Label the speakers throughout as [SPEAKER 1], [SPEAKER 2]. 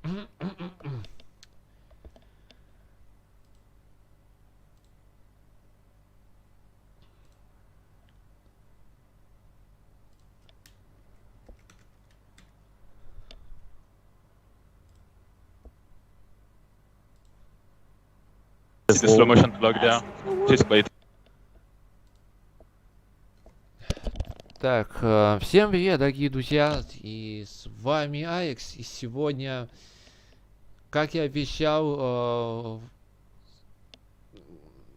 [SPEAKER 1] The slow motion block there. Just wait.
[SPEAKER 2] Так, всем привет, дорогие друзья, и с вами Алекс, и сегодня, как я обещал,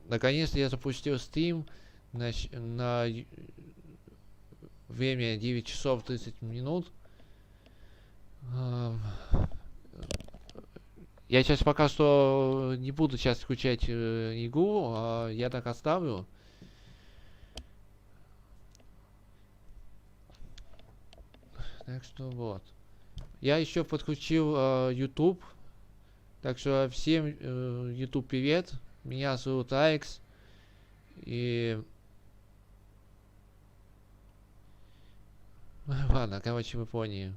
[SPEAKER 2] наконец-то я запустил стрим на время 9 часов 30 минут. Я сейчас пока что не буду сейчас включать игру, я так оставлю. Так что вот. Я еще подключил YouTube. Так что всем YouTube привет. Меня зовут Алекс. И... Ладно, короче, вы поняли.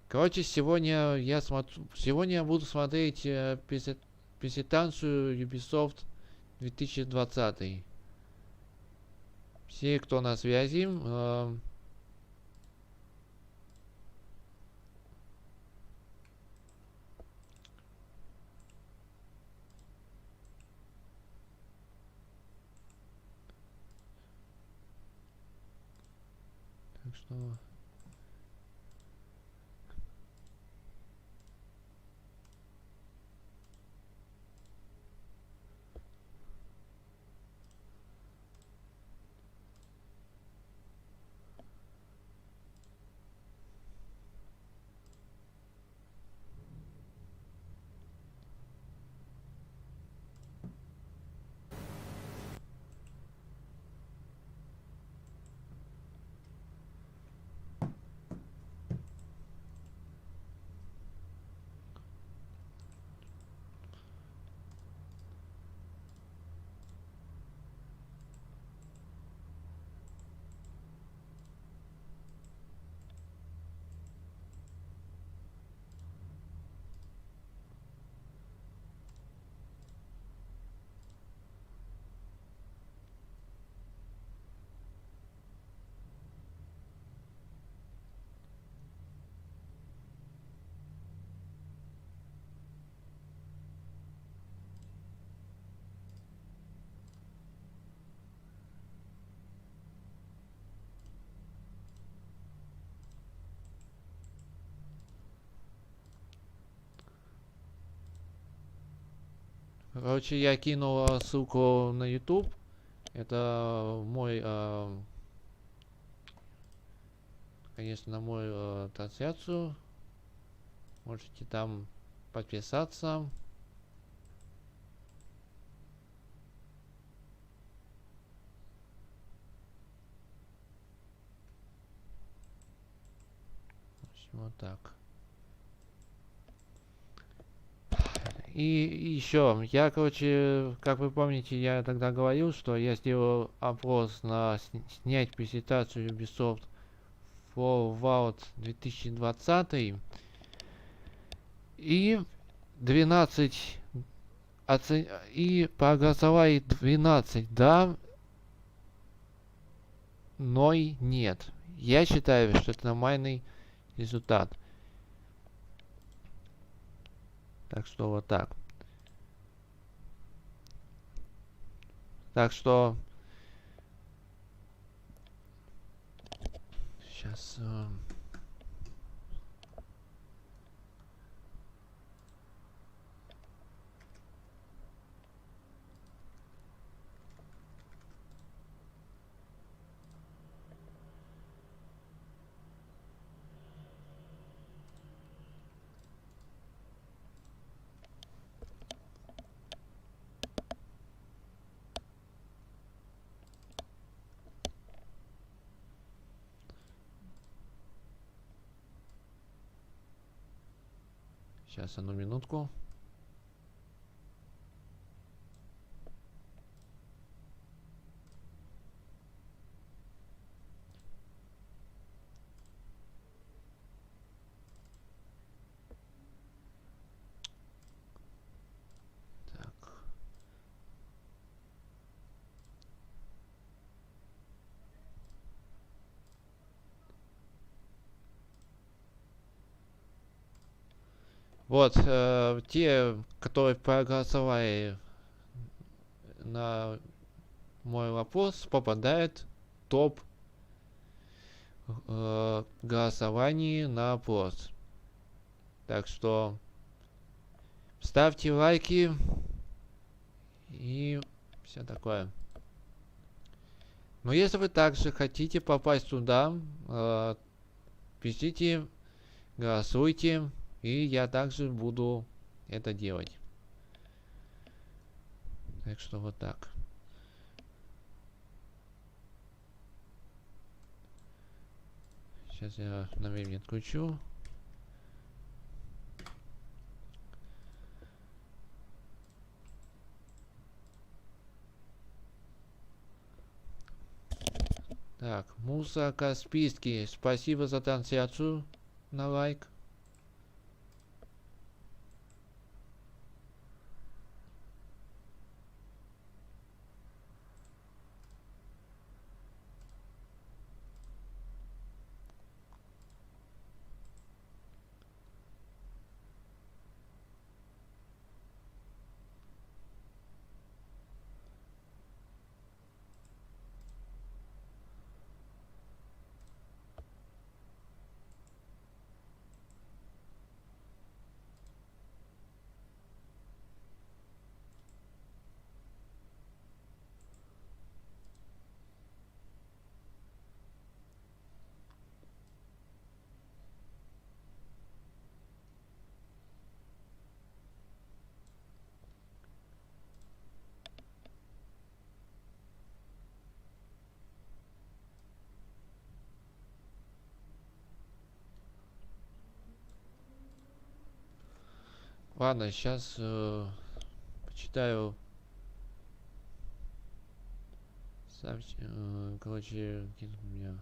[SPEAKER 2] Короче, сегодня я буду смотреть презентацию Ubisoft 2020. Все, кто на связи, так что... Короче, я кинул ссылку на YouTube. Это мой, конечно, на мою трансляцию. Можете там подписаться. Вот так. И еще, я, короче, как вы помните, я тогда говорил, что я сделал опрос на снять презентацию Ubisoft Forward 2020. И 12 и проголосовали 12 да, но и нет. Я считаю, что это нормальный результат. Так что вот так. Так что сейчас сейчас одну минутку. Вот, те, которые проголосовали на мой вопрос, попадают в топ голосований на опрос. Так что ставьте лайки и все такое. Но если вы также хотите попасть туда, пишите, голосуйте, и я также буду это делать. Так что вот так. Сейчас я на время отключу. Так, Муса Каспийский, спасибо за трансляцию на лайк. Ладно, сейчас почитаю. Короче, где у меня.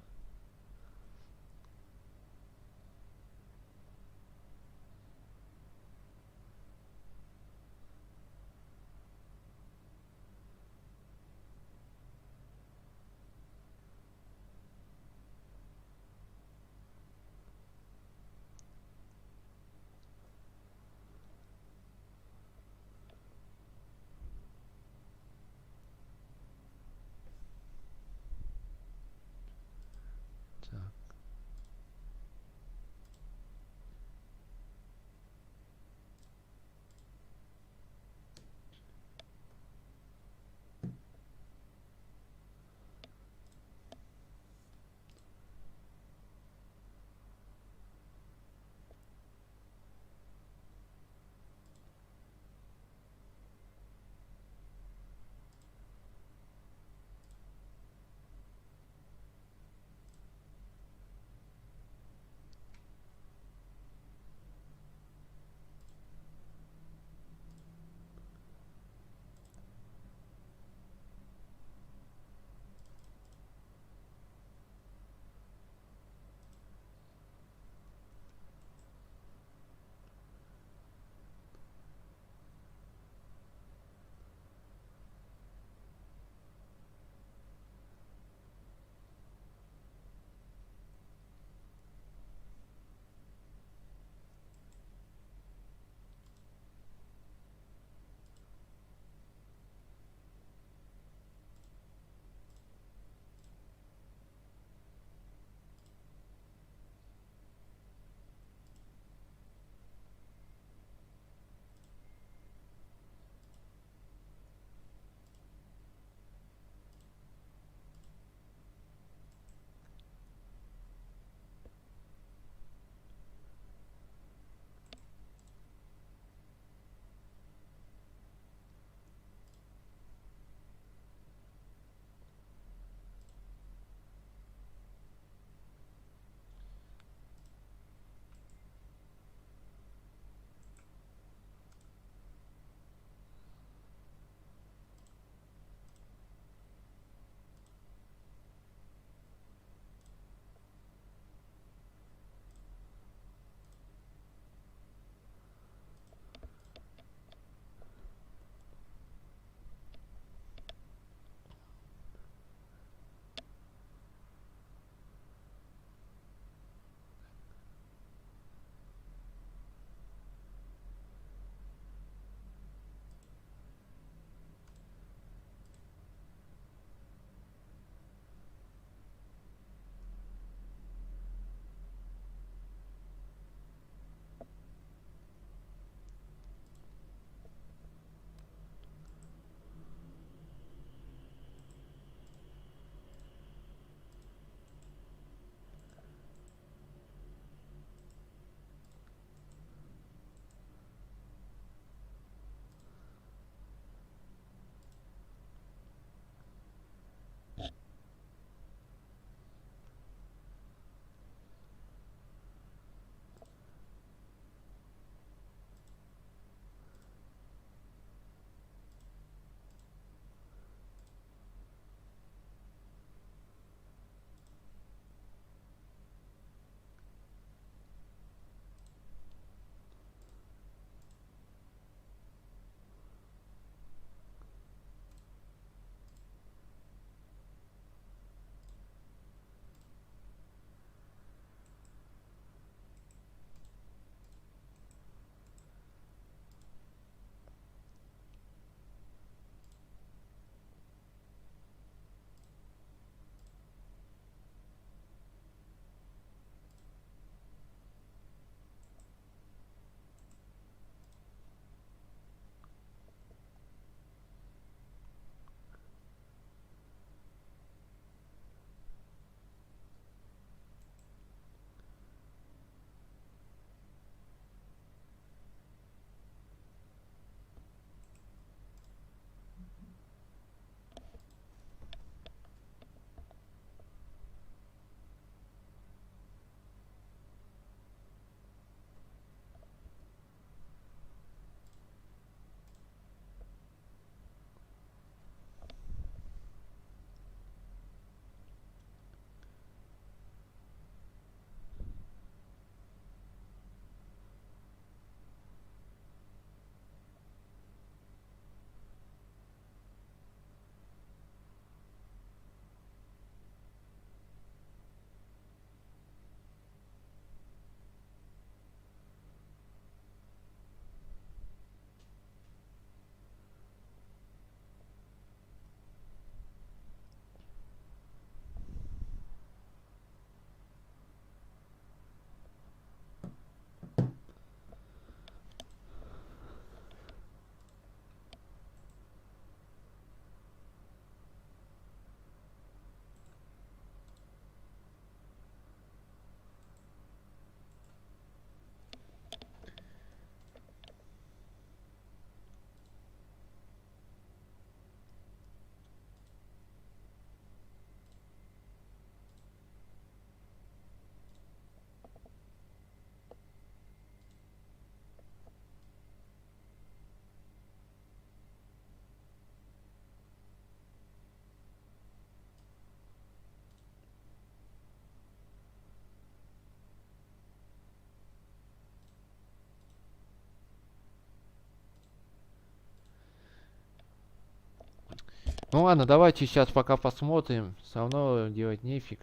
[SPEAKER 2] Ну ладно, давайте сейчас пока посмотрим. Все равно делать нефиг.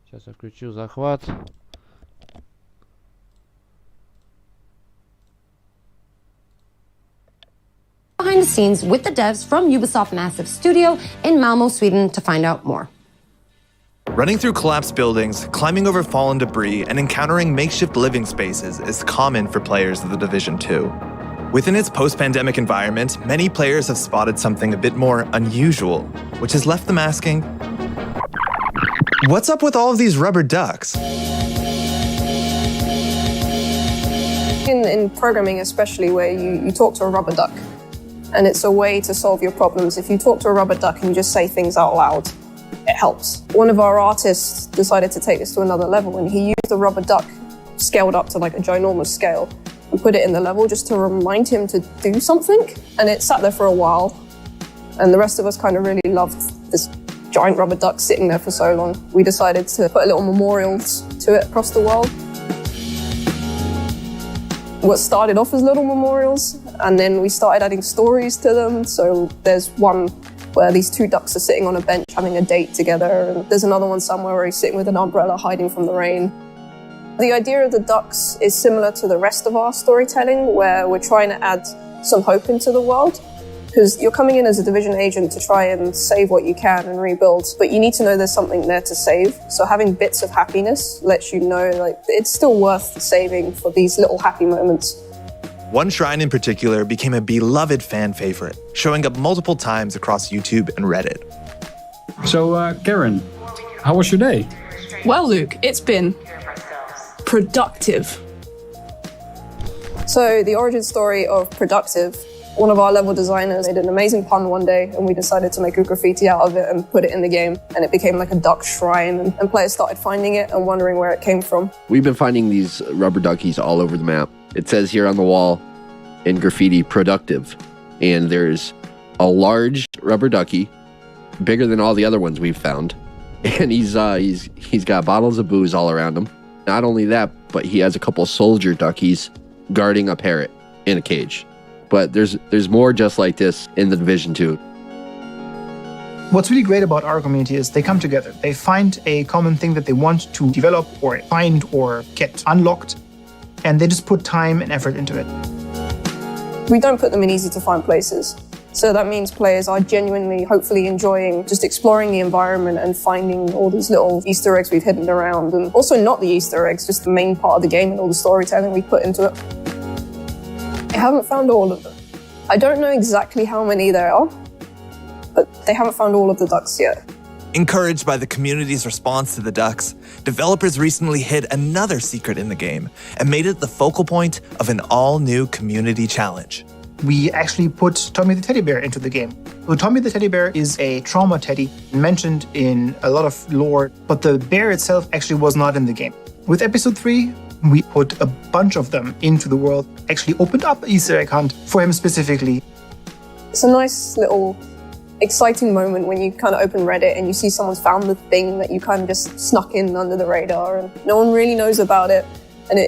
[SPEAKER 2] Сейчас я включу захват.
[SPEAKER 3] Behind the scenes with the devs from Ubisoft Massive Studio in Malmo, Sweden to find out more.
[SPEAKER 4] Running through collapsed buildings, climbing over fallen debris, and encountering makeshift living spaces is common for players of The Division 2. Within its post-pandemic environment, many players have spotted something a bit more unusual, which has left them asking, what's up with all of these rubber ducks?
[SPEAKER 5] In programming especially, where you talk to a rubber duck, and it's a way to solve your problems. If you talk to a rubber duck and you just say things out loud, it helps. One of our artists decided to take this to another level, and he used a rubber duck scaled up to like a ginormous scale and put it in the level just to remind him to do something. And it sat there for a while, and the rest of us kind of really loved this giant rubber duck sitting there for so long. We decided to put little memorials to it across the world. What started off as little memorials, and then we started adding stories to them. So there's one where these two ducks are sitting on a bench having a date together, and there's another one somewhere where he's sitting with an umbrella hiding from the rain. The idea of the ducks is similar to the rest of our storytelling, where we're trying to add some hope into the world. Because you're coming in as a Division agent to try and save what you can and rebuild, but you need to know there's something there to save. So having bits of happiness lets you know like it's still worth saving for these little happy moments.
[SPEAKER 4] One shrine in particular became a beloved fan favorite, showing up multiple times across YouTube and Reddit.
[SPEAKER 6] So, Karen, how was your day?
[SPEAKER 7] Well, Luke, it's been productive.
[SPEAKER 5] So the origin story of Productive, one of our level designers made an amazing pun one day, and we decided to make a graffiti out of it and put it in the game, and it became like a duck shrine, and players started finding it and wondering where it came from.
[SPEAKER 8] We've been finding these rubber duckies all over the map. It says here on the wall in graffiti, productive, and there's a large rubber ducky, bigger than all the other ones we've found, and he's got bottles of booze all around him. Not only that, but he has a couple soldier duckies guarding a parrot in a cage. But there's more just like this in The Division 2.
[SPEAKER 9] What's really great about our community is they come together. They find a common thing that they want to develop or find or get unlocked, and they just put time and effort into it.
[SPEAKER 5] We don't put them in easy to find places. So that means players are genuinely, hopefully enjoying just exploring the environment and finding all these little Easter eggs we've hidden around. And also not the Easter eggs, just the main part of the game and all the storytelling we put into it. I haven't found all of them. I don't know exactly how many there are, but they haven't found all of the ducks yet.
[SPEAKER 4] Encouraged by the community's response to the ducks, developers recently hid another secret in the game and made it the focal point of an all-new community challenge.
[SPEAKER 9] We actually put Tommy the Teddy Bear into the game. So Tommy the Teddy Bear is a trauma teddy mentioned in a lot of lore, but the bear itself actually was not in the game. With episode 3, we put a bunch of them into the world, actually opened up an Easter egg hunt for him specifically.
[SPEAKER 5] It's a nice little exciting moment when you kind of open Reddit and you see someone's found the thing that you kind of just snuck in under the radar and no one really knows about it. And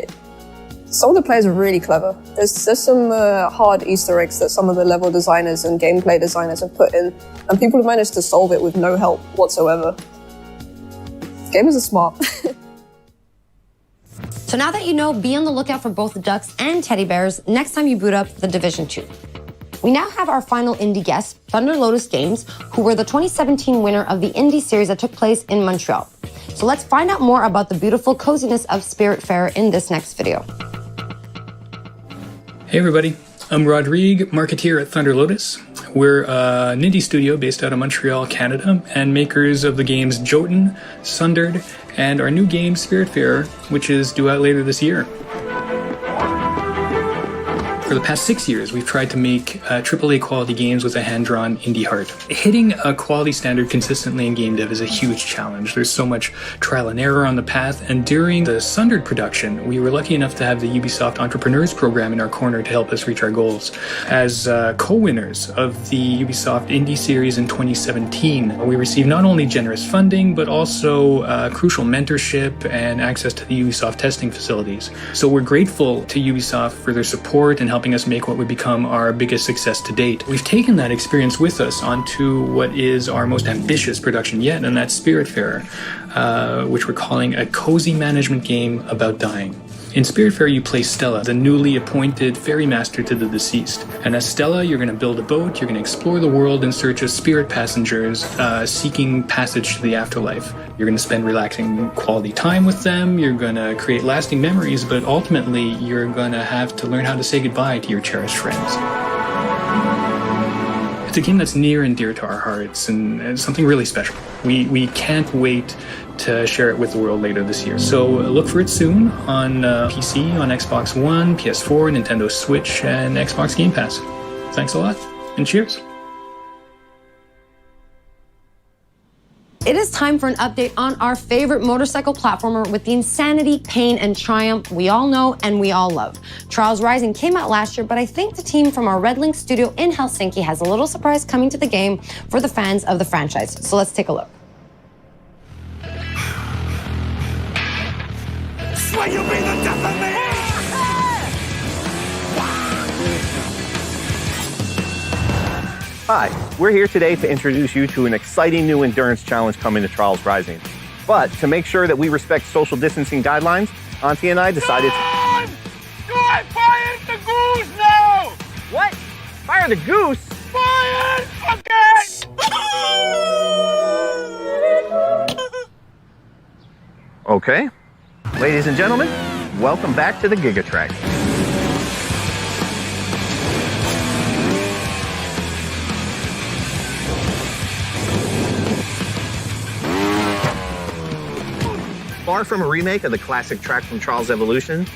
[SPEAKER 5] some of the players are really clever. There's some hard Easter eggs that some of the level designers and gameplay designers have put in, and people have managed to solve it with no help whatsoever. Gamers are smart.
[SPEAKER 3] So now that you know, be on the lookout for both the ducks and teddy bears next time you boot up The Division 2. We now have our final indie guest, Thunder Lotus Games, who were the 2017 winner of the indie series that took place in Montreal. So let's find out more about the beautiful coziness of Spiritfarer in this next video.
[SPEAKER 6] Hey everybody, I'm Rodrigue, marketeer at Thunder Lotus. We're an indie studio based out of Montreal, Canada, and makers of the games Jotun, Sundered, and our new game Spiritfarer, which is due out later this year. For the past 6 years, we've tried to make AAA quality games with a hand-drawn indie heart. Hitting a quality standard consistently in game dev is a huge challenge. There's so much trial and error on the path, and during the Sundered production, we were lucky enough to have the Ubisoft Entrepreneurs Program in our corner to help us reach our goals. As co-winners of the Ubisoft Indie Series in 2017, we received not only generous funding, but also crucial mentorship and access to the Ubisoft testing facilities. So we're grateful to Ubisoft for their support and help helping us make what would become our biggest success to date. We've taken that experience with us onto what is our most ambitious production yet, and that's Spiritfarer, which we're calling a cozy management game about dying. In Spiritfarer, you play Stella, the newly appointed ferry master to the deceased. And as Stella, you're going to build a boat, you're going to explore the world in search of spirit passengers seeking passage to the afterlife. You're going to spend relaxing quality time with them, you're going to create lasting memories, but ultimately, you're going to have to learn how to say goodbye to your cherished friends. It's a game that's near and dear to our hearts, and it's something really special. We can't wait to share it with the world later this year. So look for it soon on PC, on Xbox One, PS4, Nintendo Switch, and Xbox Game Pass. Thanks a lot, and cheers.
[SPEAKER 3] It is time for an update on our favorite motorcycle platformer with the insanity, pain, and triumph we all know and we all love. Trials Rising came out last year, but I think the team from our Red Link studio in Helsinki has a little surprise coming to the game for the fans of the franchise. So let's take a look.
[SPEAKER 10] Will you be the death of me?
[SPEAKER 11] Hi, we're here today to introduce you to an exciting new endurance challenge coming to Trials Rising. But to make sure that we respect social distancing guidelines, Auntie and I decided to...
[SPEAKER 10] Do I fire the goose now?
[SPEAKER 11] What? Fire the goose?
[SPEAKER 10] Fire! Okay!
[SPEAKER 11] Okay. Ladies and gentlemen, welcome back to the Gigatrack. Far from a remake of the classic track from Trials Evolution,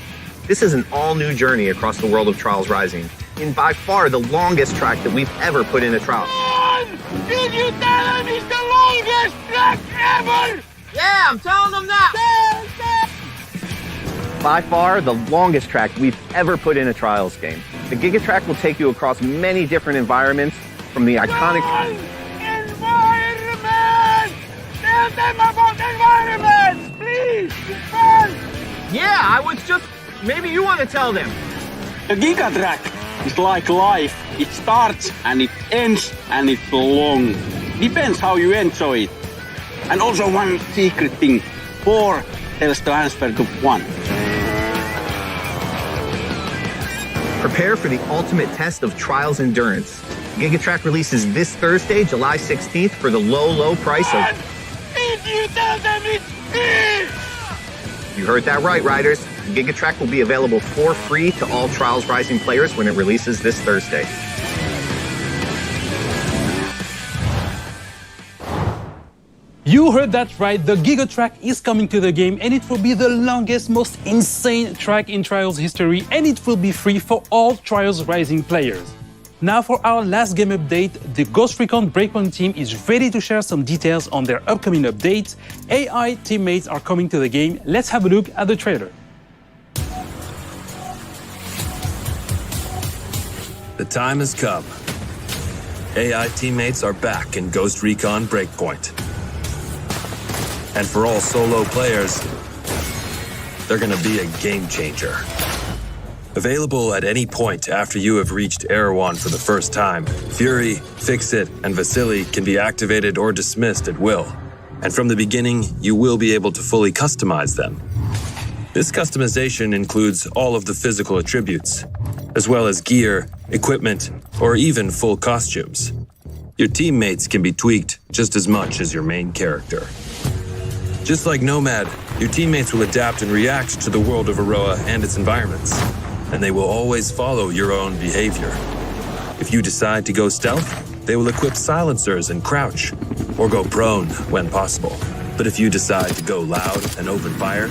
[SPEAKER 11] this is an all-new journey across the world of Trials Rising, in by far the longest track that we've ever put in a trial.
[SPEAKER 10] Did you tell him it's the longest track ever?
[SPEAKER 11] Yeah, I'm telling them that! By far the longest track we've ever put in a Trials game. The Gigatrack will take you across many different environments, from the iconic...
[SPEAKER 10] Environment! Tell them about environment! Please! First!
[SPEAKER 11] Yeah, I was just... Maybe you want to tell them.
[SPEAKER 12] The Gigatrack is like life. It starts and it ends and it's long. Depends how you enjoy it. And also one secret thing. 4 tells the answer to 1.
[SPEAKER 11] Prepare for the ultimate test of Trials endurance. Gigatrack releases this Thursday, July 16th for the low price of...
[SPEAKER 10] If you tell them it's free!
[SPEAKER 11] You heard that right, riders. Gigatrack will be available for free to all Trials Rising players when it releases this Thursday.
[SPEAKER 13] You heard that right, the Gigatrack is coming to the game and it will be the longest, most insane track in Trials history, and it will be free for all Trials Rising players. Now for our last game update, the Ghost Recon Breakpoint team is ready to share some details on their upcoming updates. AI teammates are coming to the game. Let's have a look at the trailer.
[SPEAKER 14] The time has come. AI teammates are back in Ghost Recon Breakpoint. And for all solo players, they're gonna be a game changer. Available at any point after you have reached Erewhon for the first time, Fury, Fix-It, and Vasily can be activated or dismissed at will. And from the beginning, you will be able to fully customize them. This customization includes all of the physical attributes, as well as gear, equipment, or even full costumes. Your teammates can be tweaked just as much as your main character. Just like Nomad, your teammates will adapt and react to the world of Aroa and its environments, and they will always follow your own behavior. If you decide to go stealth, they will equip silencers and crouch, or go prone when possible. But if you decide to go loud and open fire,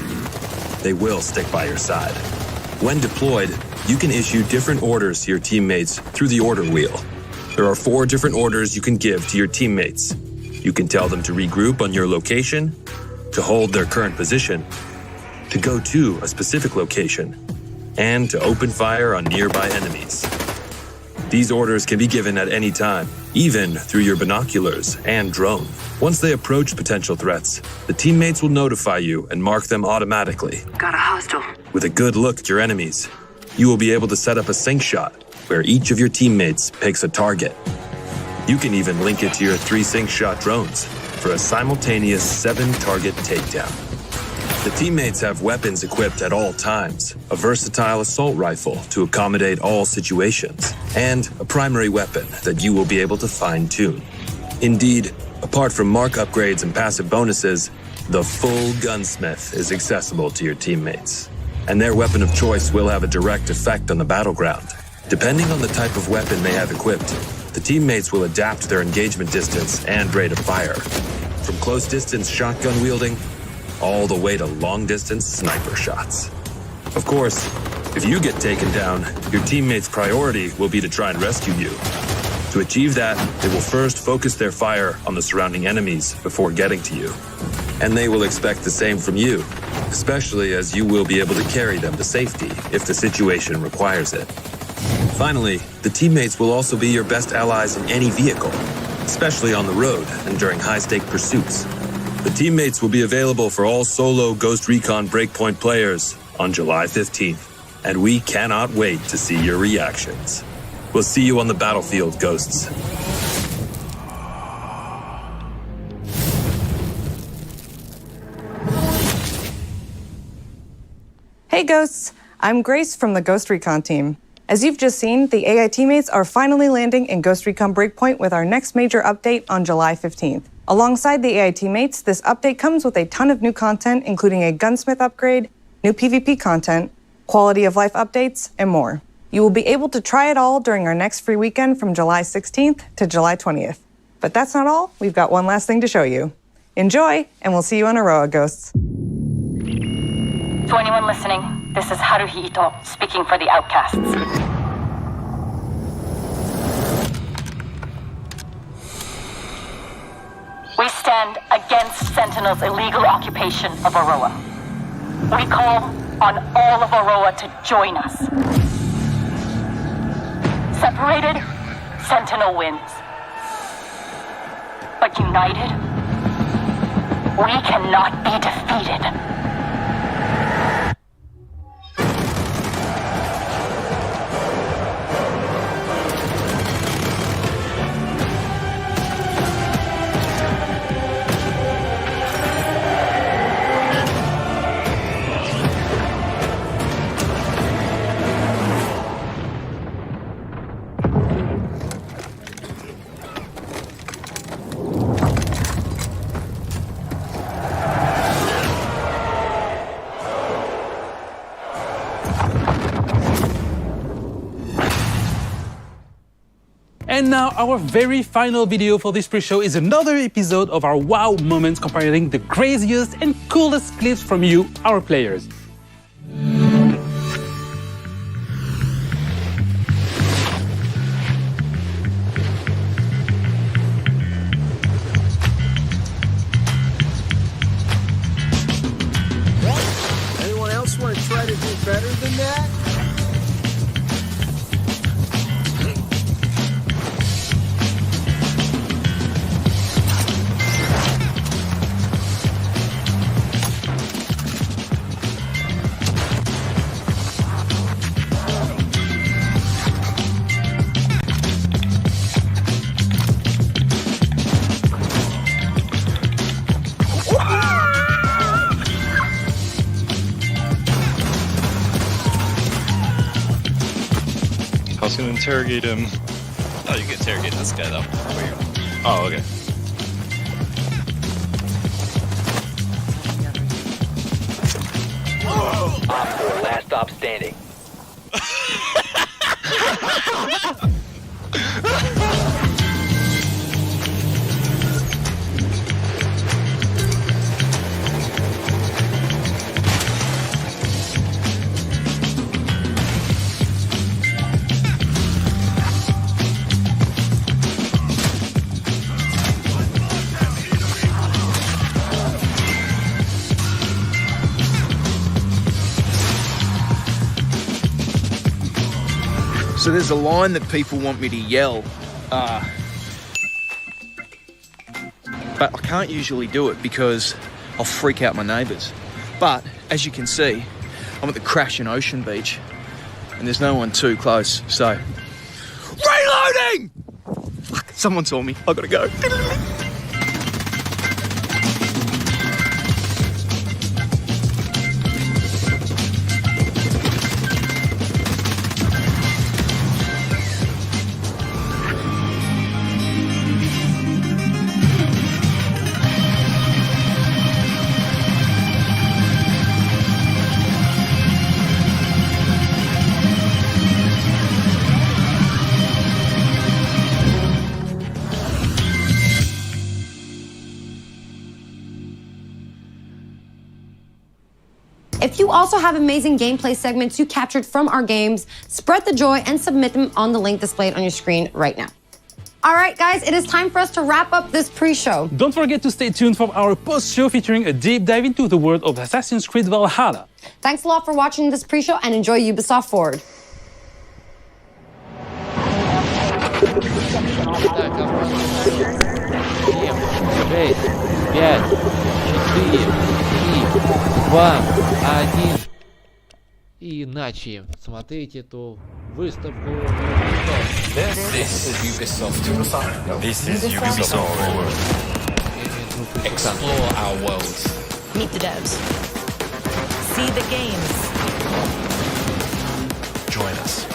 [SPEAKER 14] they will stick by your side. When deployed, you can issue different orders to your teammates through the order wheel. There are 4 different orders you can give to your teammates. You can tell them to regroup on your location, to hold their current position, to go to a specific location, and to open fire on nearby enemies. These orders can be given at any time, even through your binoculars and drone. Once they approach potential threats, the teammates will notify you and mark them automatically.
[SPEAKER 15] Got a hostile.
[SPEAKER 14] With a good look at your enemies, you will be able to set up a sync shot where each of your teammates picks a target. You can even link it to your 3 sync shot drones for a simultaneous 7-target takedown. The teammates have weapons equipped at all times, a versatile assault rifle to accommodate all situations, and a primary weapon that you will be able to fine-tune. Indeed, apart from mark upgrades and passive bonuses, the full gunsmith is accessible to your teammates, and their weapon of choice will have a direct effect on the battleground. Depending on the type of weapon they have equipped, the teammates will adapt their engagement distance and rate of fire, from close-distance shotgun wielding all the way to long-distance sniper shots. Of course, if you get taken down, your teammates' priority will be to try and rescue you. To achieve that, they will first focus their fire on the surrounding enemies before getting to you. And they will expect the same from you, especially as you will be able to carry them to safety if the situation requires it. Finally, the teammates will also be your best allies in any vehicle, especially on the road and during high-stake pursuits. The teammates will be available for all solo Ghost Recon Breakpoint players on July 15th, and we cannot wait to see your reactions. We'll see you on the battlefield, Ghosts.
[SPEAKER 15] Hey Ghosts, I'm Grace from the Ghost Recon team. As you've just seen, the AI teammates are finally landing in Ghost Recon Breakpoint with our next major update on July 15th. Alongside the AI teammates, this update comes with a ton of new content, including a gunsmith upgrade, new PvP content, quality of life updates, and more. You will be able to try it all during our next free weekend from July 16th to July 20th. But that's not all. We've got one last thing to show you. Enjoy, and we'll see you on Aroa, Ghosts.
[SPEAKER 16] To anyone listening, this is Haruhi Ito speaking for the Outcasts. We stand against Sentinel's illegal occupation of Aroa. We call on all of Aroa to join us. Separated, Sentinel wins. But united, we cannot be defeated.
[SPEAKER 13] And now our very final video for this pre-show is another episode of our wow moments comparing the craziest and coolest clips from you, our players.
[SPEAKER 17] Anyone else want to try to do better than that?
[SPEAKER 1] I was gonna interrogate him.
[SPEAKER 18] Oh, you can interrogate this guy though.
[SPEAKER 1] Oh, okay.
[SPEAKER 19] Op 4, last stop standing.
[SPEAKER 17] So there's a line that people want me to yell, but I can't usually do it because I'll freak out my neighbours. But as you can see, I'm at the Crash and Ocean Beach, and there's no one too close, so... Reloading! Fuck, someone saw me. I gotta go.
[SPEAKER 3] If you also have amazing gameplay segments you captured from our games, spread the joy and submit them on the link displayed on your screen right now. All right, guys, it is time for us to wrap up this pre-show.
[SPEAKER 13] Don't forget to stay tuned for our post-show featuring a deep dive into the world of Assassin's Creed Valhalla.
[SPEAKER 3] Thanks a lot for watching this pre-show and enjoy Ubisoft Forward.
[SPEAKER 2] И начали. Смотрите эту выставку.
[SPEAKER 18] This is Ubisoft Forward. This is Ubisoft Forward. Explore our worlds.
[SPEAKER 20] Meet the devs. See the games.
[SPEAKER 18] Join us.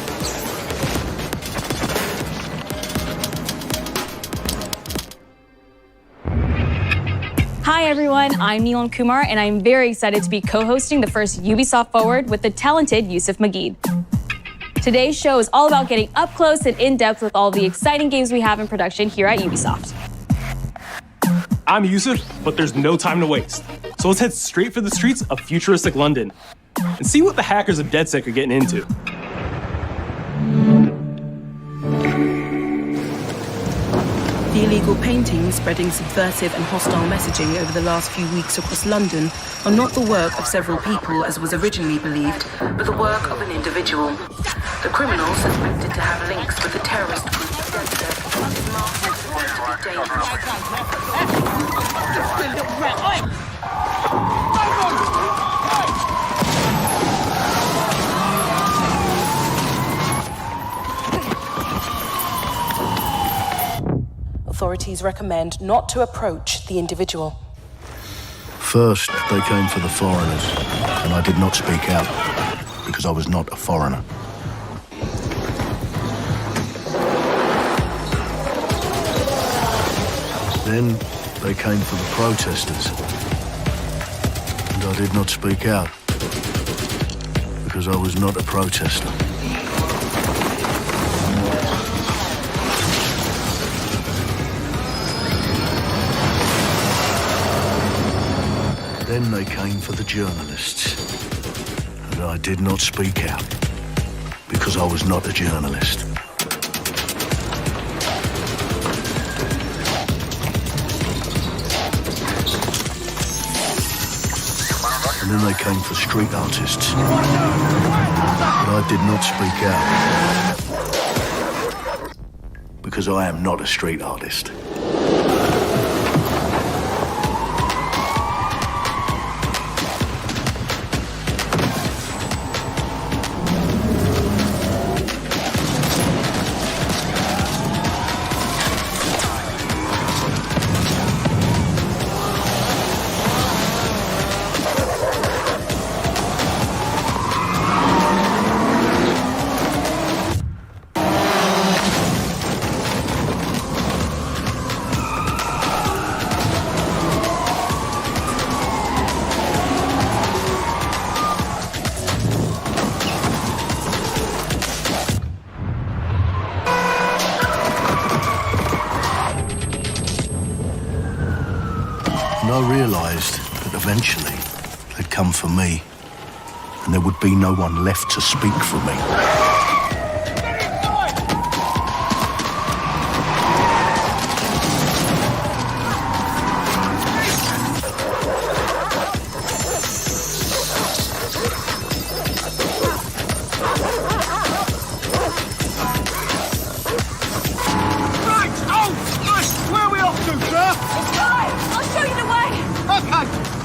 [SPEAKER 21] Hi everyone, I'm Neelam Kumar and I'm very excited to be co-hosting the first Ubisoft Forward with the talented Yusuf Mageed. Today's show is all about getting up close and in-depth with all the exciting games we have in production here at Ubisoft.
[SPEAKER 22] I'm Yusuf, but there's no time to waste. So let's head straight for the streets of futuristic London and see what the hackers of DedSec are getting into.
[SPEAKER 23] The illegal paintings spreading subversive and hostile messaging over the last few weeks across London are not the work of several people as was originally believed, but the work of an individual. The criminal suspected to have links with the terrorist group DedSec is marked as dangerous. Authorities recommend not to approach the individual.
[SPEAKER 24] First, they came for the foreigners, and I did not speak out, because I was not a foreigner. Then, they came for the protesters, and I did not speak out, because I was not a protester. Then they came for the journalists, and I did not speak out, because I was not a journalist. And then they came for street artists, but I did not speak out, because I am not a street artist. And I realised that eventually they'd come for me, and there would be no one left to speak for me.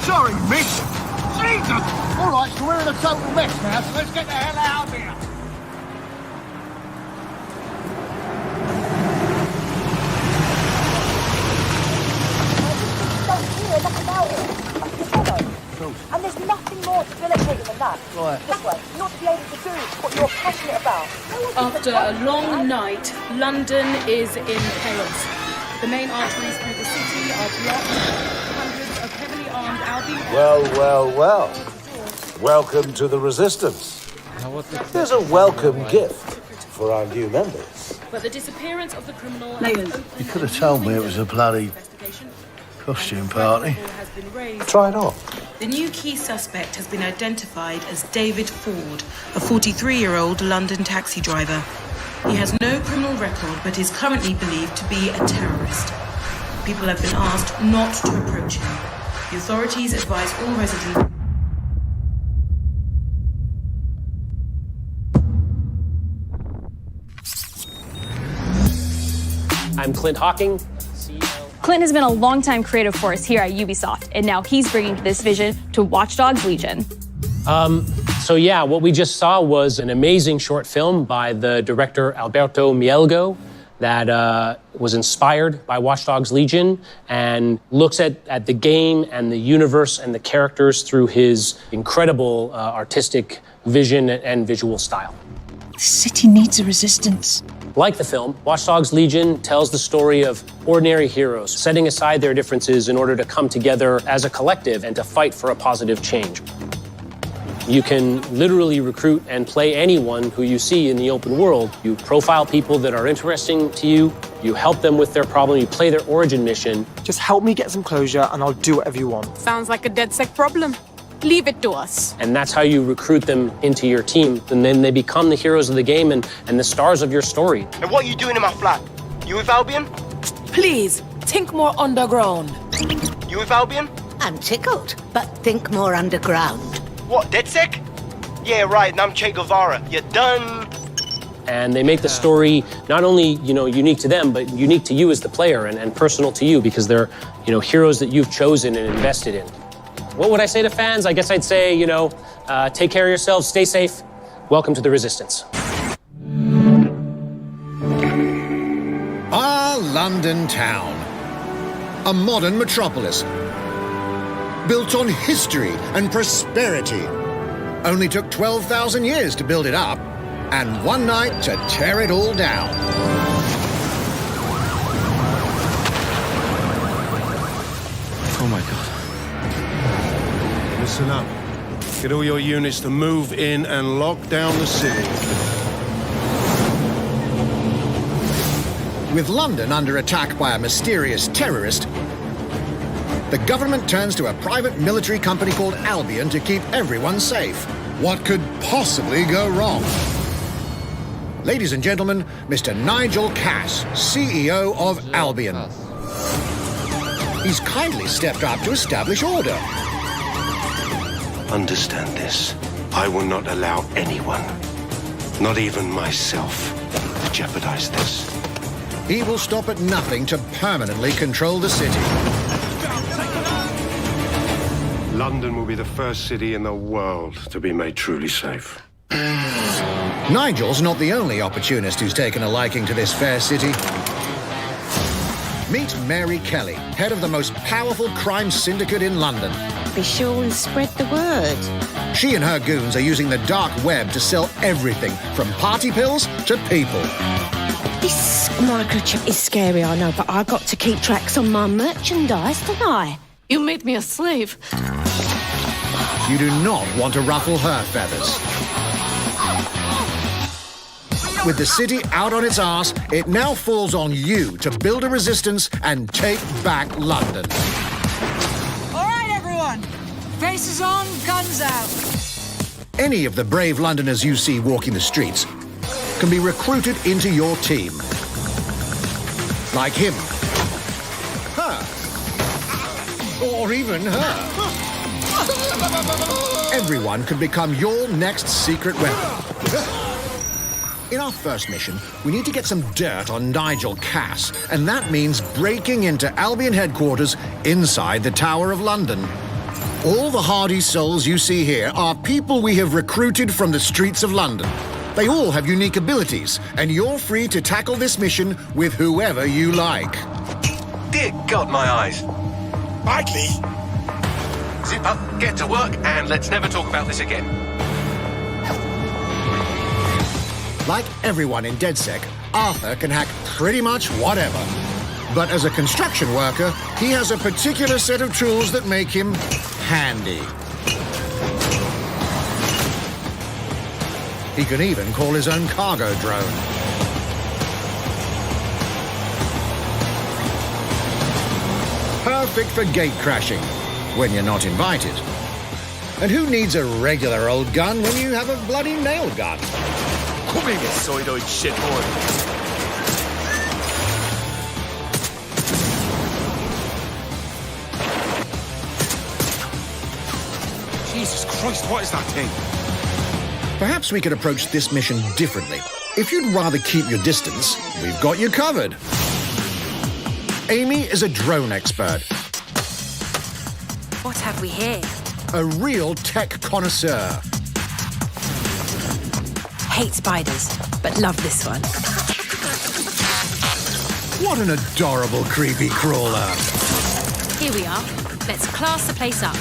[SPEAKER 10] Sorry, miss. Jesus! All right, so we're in a total mess now, so let's get the hell out of here.
[SPEAKER 5] to do, what you're passionate about.
[SPEAKER 23] After a long night, London is in chaos. The main arteries through the city are blocked. Hundreds of heavily armed Albion...
[SPEAKER 4] Well. Welcome to the Resistance. There's a welcome gift for our new members.
[SPEAKER 23] But the disappearance of the criminal...
[SPEAKER 24] You could have told me it was a bloody costume party.
[SPEAKER 4] Try it on.
[SPEAKER 23] The new key suspect has been identified as David Ford, a 43-year-old London taxi driver. He has no criminal record, but is currently believed to be a terrorist. People have been asked not to approach him. The authorities advise all residents...
[SPEAKER 7] I'm Clint Hawking.
[SPEAKER 21] Clint has been a longtime creative force here at Ubisoft, and now he's bringing this vision to Watch Dogs Legion.
[SPEAKER 7] So yeah, what we just saw was an amazing short film by the director Alberto Mielgo that was inspired by Watch Dogs Legion and looks at the game and the universe and the characters through his incredible artistic vision and visual style.
[SPEAKER 8] The city needs a resistance.
[SPEAKER 7] Like the film, Watch Dogs Legion tells the story of ordinary heroes setting aside their differences in order to come together as a collective and to fight for a positive change. You can literally recruit and play anyone who you see in the open world. You profile people that are interesting to you, you help them with their problem, you play their origin mission.
[SPEAKER 9] Just help me get some closure and I'll do whatever you want.
[SPEAKER 25] Sounds like a DedSec problem. Leave it to us.
[SPEAKER 7] And that's how you recruit them into your team. And then they become the heroes of the game and the stars of your story.
[SPEAKER 10] And what are you doing in my flat? You with Albion?
[SPEAKER 25] Please, think more underground.
[SPEAKER 10] You with Albion?
[SPEAKER 26] I'm tickled, but think more underground.
[SPEAKER 10] What, DedSec? Yeah, right, and I'm Che Guevara. You're done.
[SPEAKER 7] And they make the story not only, unique to them, but unique to you as the player and personal to you because they're, heroes that you've chosen and invested in. What would I say to fans? I guess I'd say, take care of yourselves, stay safe. Welcome to the Resistance.
[SPEAKER 27] Our London town. A modern metropolis. Built on history and prosperity. Only took 12,000 years to build it up, and one night to tear it all down.
[SPEAKER 17] Oh my God.
[SPEAKER 28] Listen up. Get all your units to move in and lock down the city.
[SPEAKER 27] With London under attack by a mysterious terrorist, the government turns to a private military company called Albion to keep everyone safe. What could possibly go wrong? Ladies and gentlemen, Mr. Nigel Cass, CEO of Albion. He's kindly stepped up to establish order.
[SPEAKER 4] Understand this. I will not allow anyone, not even myself, to jeopardize this.
[SPEAKER 27] He will stop at nothing to permanently control the city.
[SPEAKER 4] London will be the first city in the world to be made truly safe.
[SPEAKER 27] Nigel's not the only opportunist who's taken a liking to this fair city. Meet Mary Kelly, head of the most powerful crime syndicate in London.
[SPEAKER 26] Be sure and spread the word.
[SPEAKER 27] She and her goons are using the dark web to sell everything from party pills to people.
[SPEAKER 26] This microchip is scary, I know, but I got to keep tracks on my merchandise, don't I?
[SPEAKER 25] You made me a slave.
[SPEAKER 27] You do not want to ruffle her feathers. With the city out on its arse, it now falls on you to build a resistance and take back London.
[SPEAKER 25] All right, everyone. Faces on, guns out.
[SPEAKER 27] Any of the brave Londoners you see walking the streets can be recruited into your team. Like him. Her. Or even her. Everyone can become your next secret weapon. In our first mission, we need to get some dirt on Nigel Cass, and that means breaking into Albion headquarters inside the Tower of London. All the hardy souls you see here are people we have recruited from the streets of London. They all have unique abilities, and you're free to tackle this mission with whoever you like.
[SPEAKER 4] Dear God, my eyes. Idly. Zip up, get to work, and let's never talk about this again.
[SPEAKER 27] Like everyone in DedSec, Arthur can hack pretty much whatever. But as a construction worker, he has a particular set of tools that make him handy. He can even call his own cargo drone. Perfect for gate crashing, when you're not invited. And who needs a regular old gun when you have a bloody nail gun?
[SPEAKER 17] Come here, you side-eyed shithole. Jesus Christ, what is that thing?
[SPEAKER 27] Perhaps we could approach this mission differently. If you'd rather keep your distance, we've got you covered. Amy is a drone expert.
[SPEAKER 26] What have we here?
[SPEAKER 27] A real tech connoisseur.
[SPEAKER 26] Hate spiders, but love this one.
[SPEAKER 27] What an adorable creepy crawler.
[SPEAKER 26] Here we are. Let's class the place up.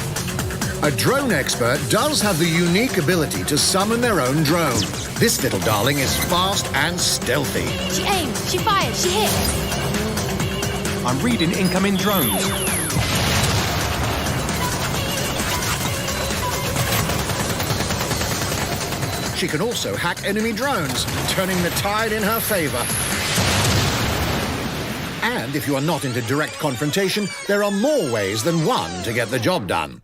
[SPEAKER 27] A drone expert does have the unique ability to summon their own drone. This little darling is fast and stealthy.
[SPEAKER 26] She aims, she fires, she hits.
[SPEAKER 17] I'm reading incoming drones.
[SPEAKER 27] She can also hack enemy drones, turning the tide in her favor. And if you are not into direct confrontation, there are more ways than one to get the job done.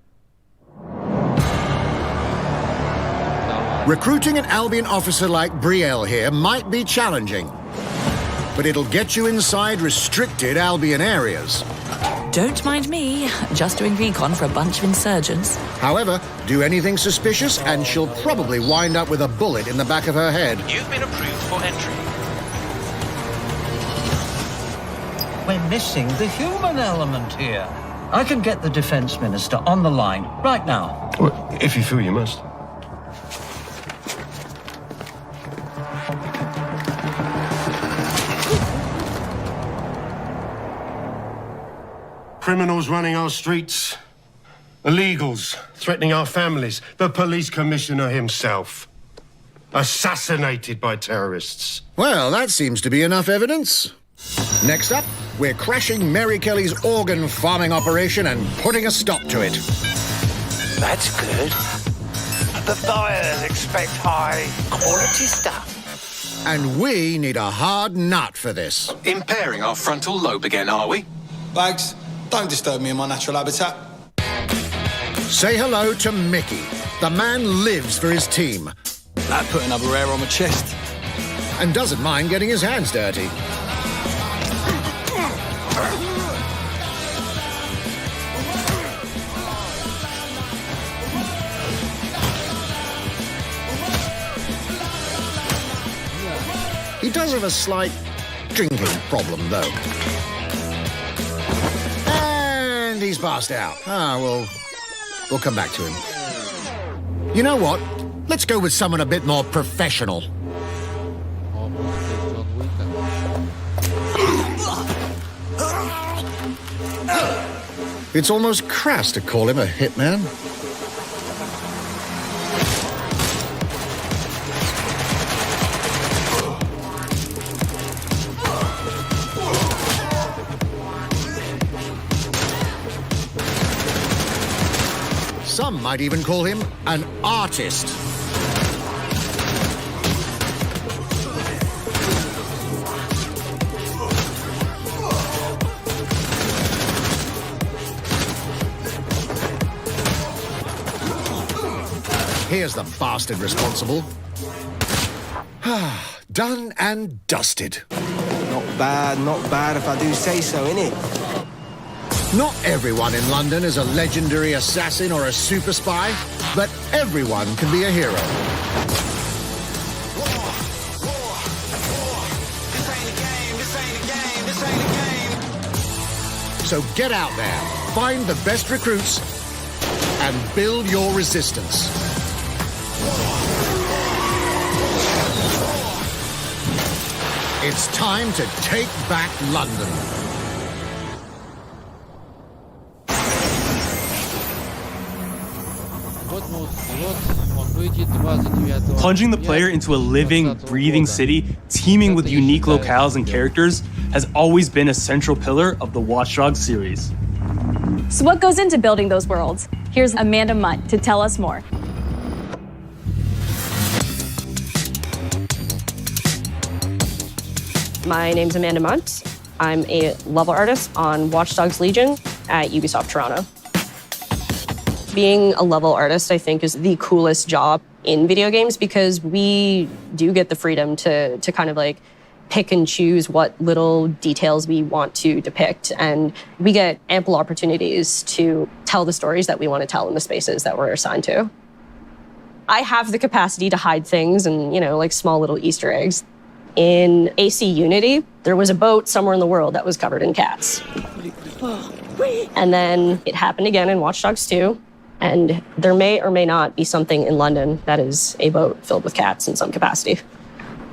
[SPEAKER 27] Recruiting an Albion officer like Brielle here might be challenging, but it'll get you inside restricted Albion areas.
[SPEAKER 1] Don't mind me, just doing recon for a bunch of insurgents.
[SPEAKER 27] However, do anything suspicious and she'll probably wind up with a bullet in the back of her head.
[SPEAKER 6] You've been approved for entry.
[SPEAKER 11] We're missing the human element here. I can get the Defence Minister on the line right now.
[SPEAKER 28] Well, if you feel you must. Criminals running our streets, illegals threatening our families, the police commissioner himself, assassinated by terrorists.
[SPEAKER 27] Well, that seems to be enough evidence. Next up, we're crashing Mary Kelly's organ farming operation and putting a stop to it.
[SPEAKER 10] That's good. The buyers expect high quality stuff.
[SPEAKER 27] And we need a hard nut for this.
[SPEAKER 17] Impairing our frontal lobe again, are we?
[SPEAKER 12] Bags, don't disturb me in my natural habitat.
[SPEAKER 27] Say hello to Mickey. The man lives for his team.
[SPEAKER 12] That put another hair on my chest.
[SPEAKER 27] And doesn't mind getting his hands dirty. He does have a slight drinking problem, though. And he's passed out. We'll come back to him. You know what? Let's go with someone a bit more professional. It's almost crass to call him a hitman. Some might even call him an artist. Here's the bastard responsible. Done and dusted.
[SPEAKER 12] Not bad if I do say so, innit?
[SPEAKER 27] Not everyone in London is a legendary assassin or a super spy, but everyone can be a hero. So get out there, find the best recruits, and build your resistance. It's time to take back London.
[SPEAKER 2] Вот мы вот on bridge
[SPEAKER 22] Plunging the player into a living, breathing city teeming with unique locales and characters has always been a central pillar of the Watch Dogs series.
[SPEAKER 21] So what goes into building those worlds? Here's Amanda Munt to tell us more.
[SPEAKER 3] My name's Amanda Munt. I'm a level artist on Watch Dogs Legion at Ubisoft Toronto. Being a level artist, I think, is the coolest job in video games because we do get the freedom to kind of like pick and choose what little details we want to depict. And we get ample opportunities to tell the stories that we want to tell in the spaces that we're assigned to. I have the capacity to hide things and, you know, like small little Easter eggs. In AC Unity, there was a boat somewhere in the world that was covered in cats. And then it happened again in Watch Dogs 2. And there may or may not be something in London that is a boat filled with cats in some capacity.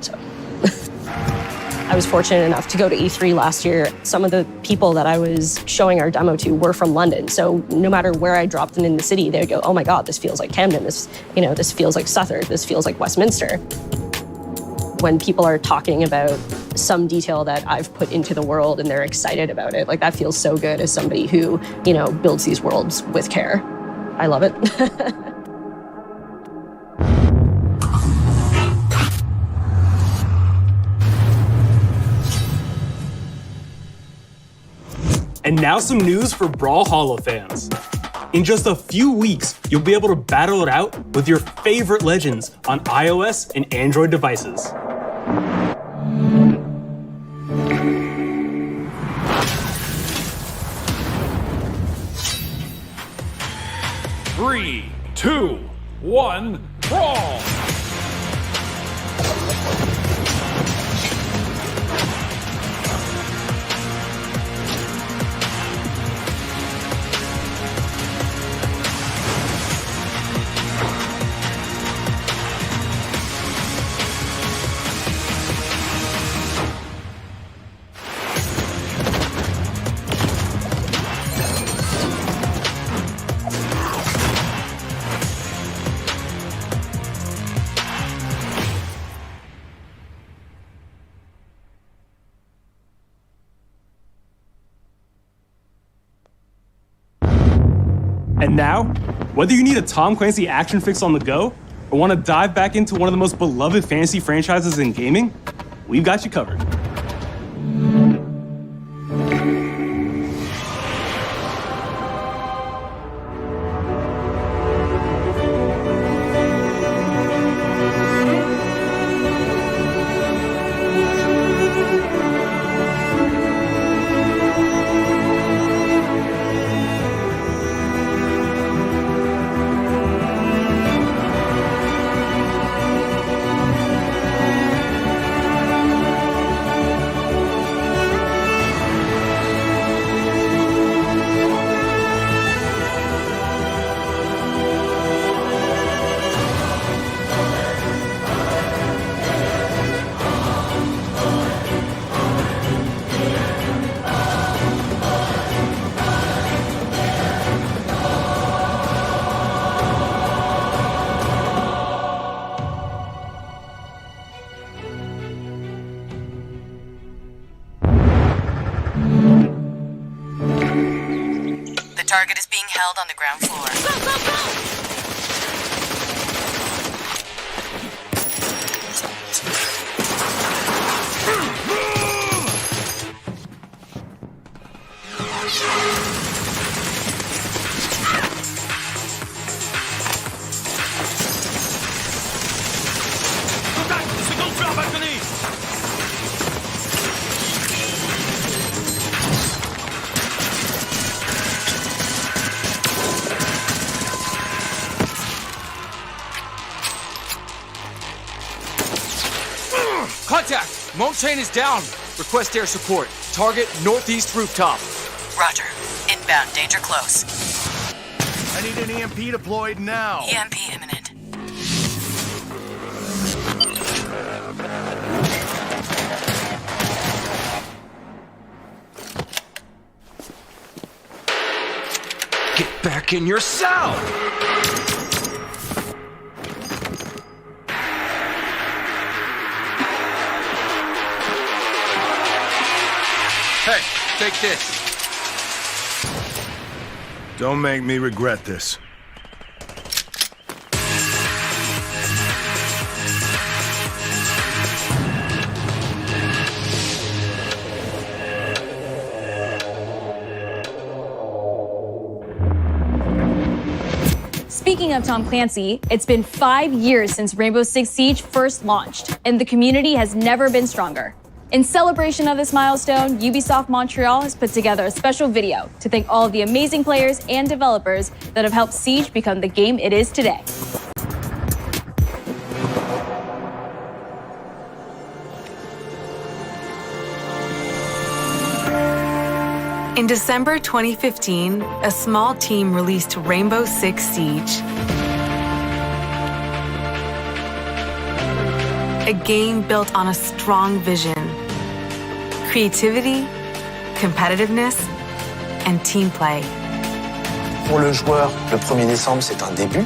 [SPEAKER 3] So I was fortunate enough to go to E3 last year. Some of the people that I was showing our demo to were from London. So no matter where I dropped them in the city, they'd go, oh my God, this feels like Camden. This feels like Southwark. This feels like Westminster. When people are talking about some detail that I've put into the world and they're excited about it, like that feels so good as somebody who, you know, builds these worlds with care. I love it.
[SPEAKER 22] And now some news for Brawlhalla fans. In just a few weeks, you'll be able to battle it out with your favorite legends on iOS and Android devices.
[SPEAKER 6] Three, two, one, brawl!
[SPEAKER 22] And now, whether you need a Tom Clancy action fix on the go, or want to dive back into one of the most beloved fantasy franchises in gaming, we've got you covered.
[SPEAKER 13] Target is being held on the ground floor. Go, go, go!
[SPEAKER 14] Contact! Moat chain is down. Request air support. Target northeast rooftop.
[SPEAKER 13] Roger. Inbound. Danger close.
[SPEAKER 6] I need an EMP deployed now.
[SPEAKER 13] EMP imminent.
[SPEAKER 6] Get back in your cell!
[SPEAKER 14] Hey, take this.
[SPEAKER 6] Don't make me regret this.
[SPEAKER 21] Speaking of Tom Clancy, it's been 5 years since Rainbow Six Siege first launched, and the community has never been stronger. In celebration of this milestone, Ubisoft Montreal has put together a special video to thank all of the amazing players and developers that have helped Siege become the game it is today.
[SPEAKER 13] In December 2015, a small team released Rainbow Six Siege. A game built on a strong vision, creativity, competitiveness, and team play.
[SPEAKER 5] Pour le joueur, le 1er décembre, c'est un début,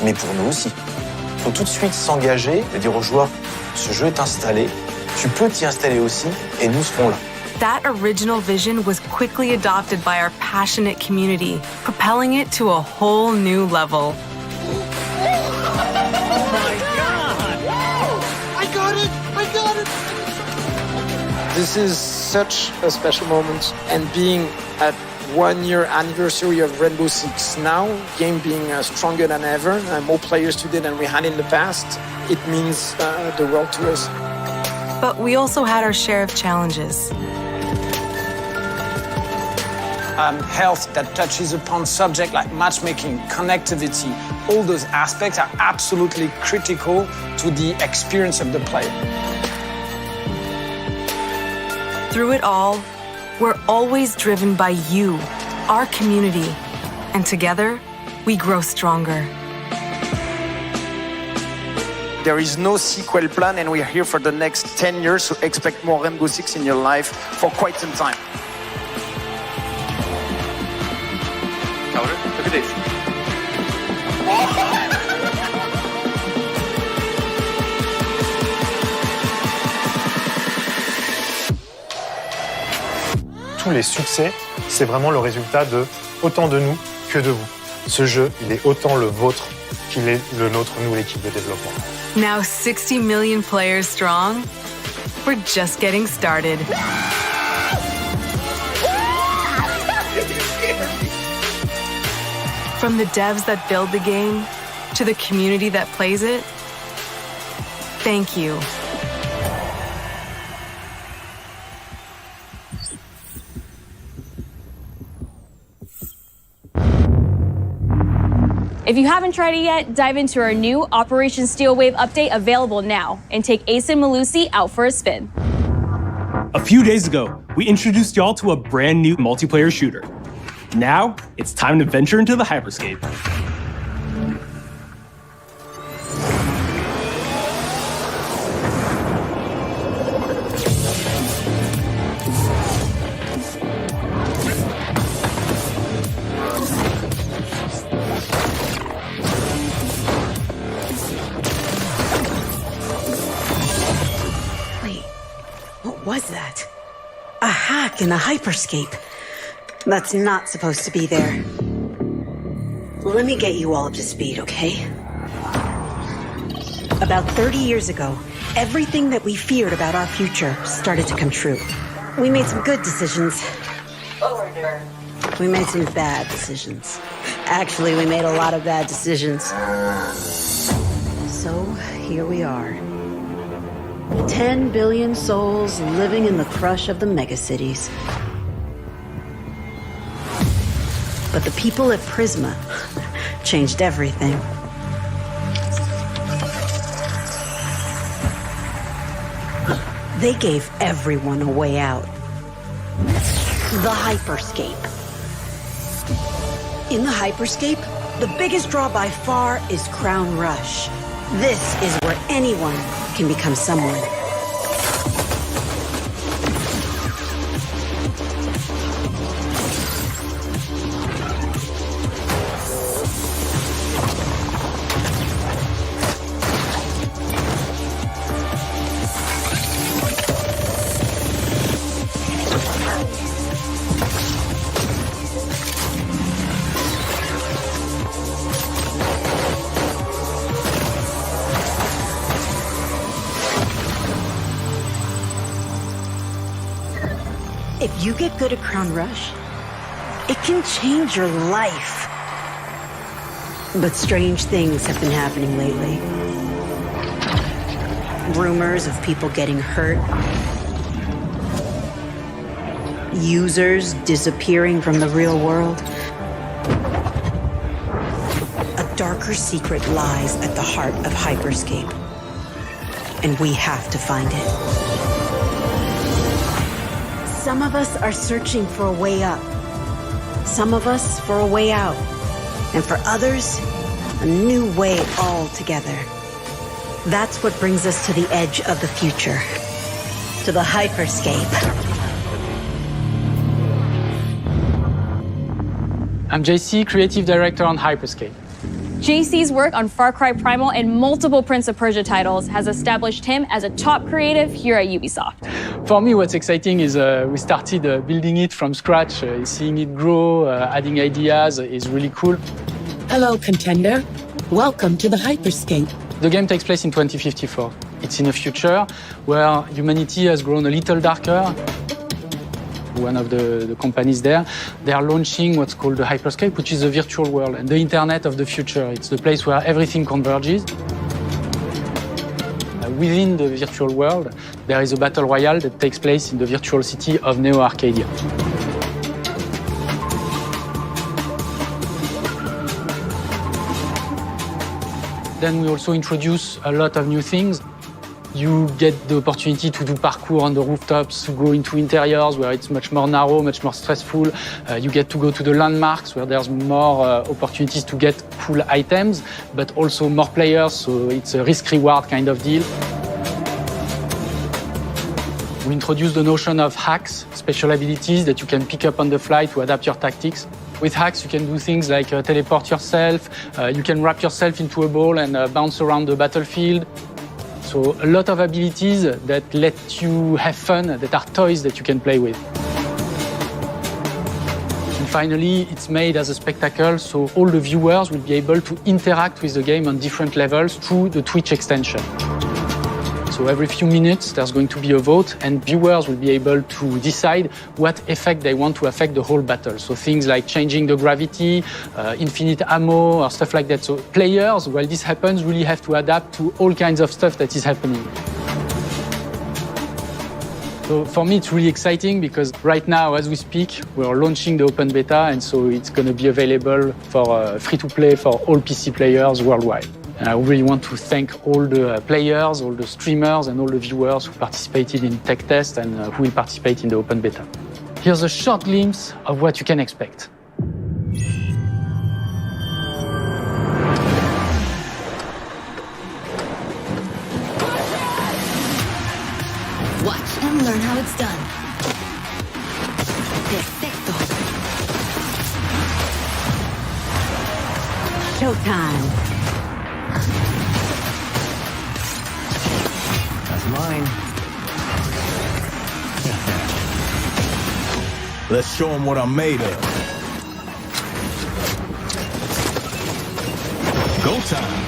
[SPEAKER 5] mais pour nous aussi. Il faut tout de suite s'engager et dire aux joueurs, ce jeu est installé, tu peux t'y installer aussi, et nous serons là.
[SPEAKER 13] That original vision was quickly adopted by our passionate community, propelling it to a whole new level.
[SPEAKER 9] This is such a special moment, and being at 1 year anniversary of Rainbow Six now, game being stronger than ever, more players today than we had in the past, it means the world to us.
[SPEAKER 13] But we also had our share of challenges.
[SPEAKER 15] Health that touches upon subjects like matchmaking, connectivity, all those aspects are absolutely critical to the experience of the player.
[SPEAKER 13] Through it all, we're always driven by you, our community, and together, we grow stronger.
[SPEAKER 9] There is no sequel plan, and we are here for the next 10 years, so expect more Rainbow Six in your life for quite some time.
[SPEAKER 14] Look at this.
[SPEAKER 16] Tous les succès, c'est vraiment le résultat de autant de nous que de vous. Ce jeu, il est autant le vôtre qu'il est le nôtre, nous, l'équipe de développement.
[SPEAKER 13] Now 60 million players strong, we're just getting started. From the devs that build the game to the community that plays it, thank you.
[SPEAKER 21] If you haven't tried it yet, dive into our new Operation Steel Wave update available now and take Ace and Malusi out for a spin.
[SPEAKER 22] A few days ago, we introduced y'all to a brand new multiplayer shooter. Now, it's time to venture into the hyperscape.
[SPEAKER 8] Wait, what was that? A hack in the hyperscape. That's not supposed to be there. Let me get you all up to speed, okay? About 30 years ago, everything that we feared about our future started to come true. We made some good decisions. We made some bad decisions. Actually, we made a lot of bad decisions. So, here we are. 10 billion souls living in the crush of the megacities. But the people at Prisma changed everything. They gave everyone a way out. The hyperscape. In the hyperscape, the biggest draw by far is Crown Rush. This is where anyone can become someone. If you get good at Crown Rush, it can change your life. But strange things have been happening lately. Rumors of people getting hurt. Users disappearing from the real world. A darker secret lies at the heart of Hyperscape. And we have to find it. Some of us are searching for a way up. Some of us for a way out. And for others, a new way altogether. That's what brings us to the edge of the future. To the Hyperscape.
[SPEAKER 4] I'm JC, Creative Director on Hyperscape.
[SPEAKER 21] JC's work on Far Cry Primal and multiple Prince of Persia titles has established him as a top creative here at Ubisoft.
[SPEAKER 4] For me, what's exciting is we started building it from scratch. Seeing it grow, adding ideas is really cool.
[SPEAKER 26] Hello, contender. Welcome to the Hyperscape.
[SPEAKER 4] The game takes place in 2054. It's in a future where humanity has grown a little darker. One of the companies there, they are launching what's called the Hyperscape, which is a virtual world and the internet of the future. It's the place where everything converges. Within the virtual world, there is a battle royale that takes place in the virtual city of Neo Arcadia. Then we also introduce a lot of new things. You get the opportunity to do parkour on the rooftops, to go into interiors where it's much more narrow, much more stressful. You get to go to the landmarks where there's more opportunities to get cool items, but also more players, so it's a risk-reward kind of deal. We introduce the notion of hacks, special abilities that you can pick up on the fly to adapt your tactics. With hacks, you can do things like teleport yourself, you can wrap yourself into a ball and bounce around the battlefield. So a lot of abilities that let you have fun, that are toys that you can play with. And finally, it's made as a spectacle, so all the viewers will be able to interact with the game on different levels through the Twitch extension. So every few minutes, there's going to be a vote, and viewers will be able to decide what effect they want to affect the whole battle. So things like changing the gravity, infinite ammo, or stuff like that. So players, while this happens, really have to adapt to all kinds of stuff that is happening. So for me, it's really exciting because right now, as we speak, we're launching the open beta, and so it's going to be available for free-to-play for all PC players worldwide. And I really want to thank all the players, all the streamers, and all the viewers who participated in tech test and who will participate in the open beta. Here's a short glimpse of what you can expect.
[SPEAKER 7] Watch and learn how it's done. Perfecto.
[SPEAKER 8] Showtime.
[SPEAKER 12] That's mine.
[SPEAKER 17] Let's show them what I'm made of. Go time.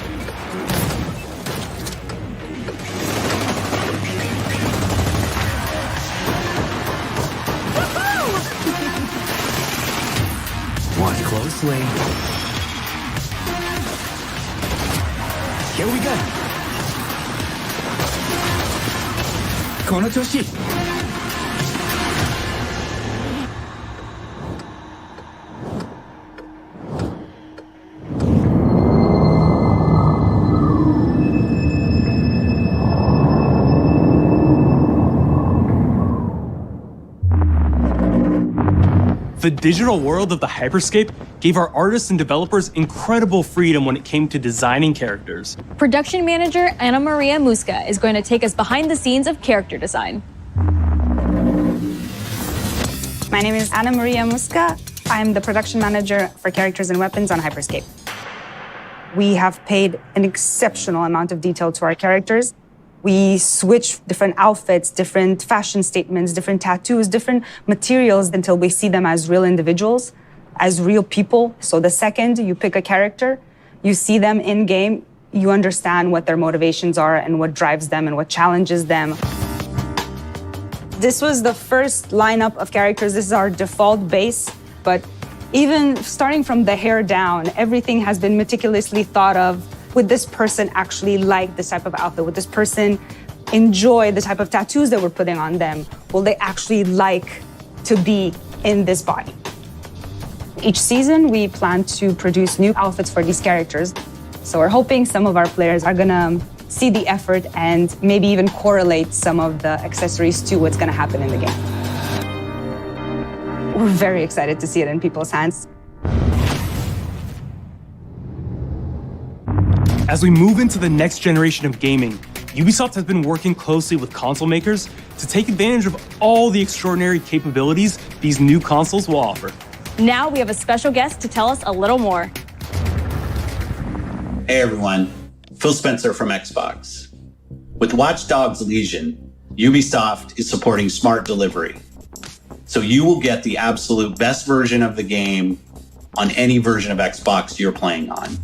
[SPEAKER 12] Watch closely. Here we go. この調子。
[SPEAKER 22] The digital world of the Hyperscape gave our artists and developers incredible freedom when it came to designing characters.
[SPEAKER 21] Production manager Ana Maria Musca is going to take us behind the scenes of character design.
[SPEAKER 18] My name is Ana Maria Musca. I'm the production manager for characters and weapons on Hyperscape. We have paid an exceptional amount of detail to our characters. We switch different outfits, different fashion statements, different tattoos, different materials until we see them as real individuals, as real people. So the second you pick a character, you see them in game, you understand what their motivations are and what drives them and what challenges them. This was the first lineup of characters. This is our default base, but even starting from the hair down, everything has been meticulously thought of. Would this person actually like this type of outfit? Would this person enjoy the type of tattoos that we're putting on them? Will they actually like to be in this body? Each season, we plan to produce new outfits for these characters. So we're hoping some of our players are gonna see the effort and maybe even correlate some of the accessories to what's gonna happen in the game. We're very excited to see it in people's hands.
[SPEAKER 22] As we move into the next generation of gaming, Ubisoft has been working closely with console makers to take advantage of all the extraordinary capabilities these new consoles will offer.
[SPEAKER 21] Now we have a special guest to tell us a little more.
[SPEAKER 1] Hey everyone, Phil Spencer from Xbox. With Watch Dogs Legion, Ubisoft is supporting smart delivery. So you will get the absolute best version of the game on any version of Xbox you're playing on.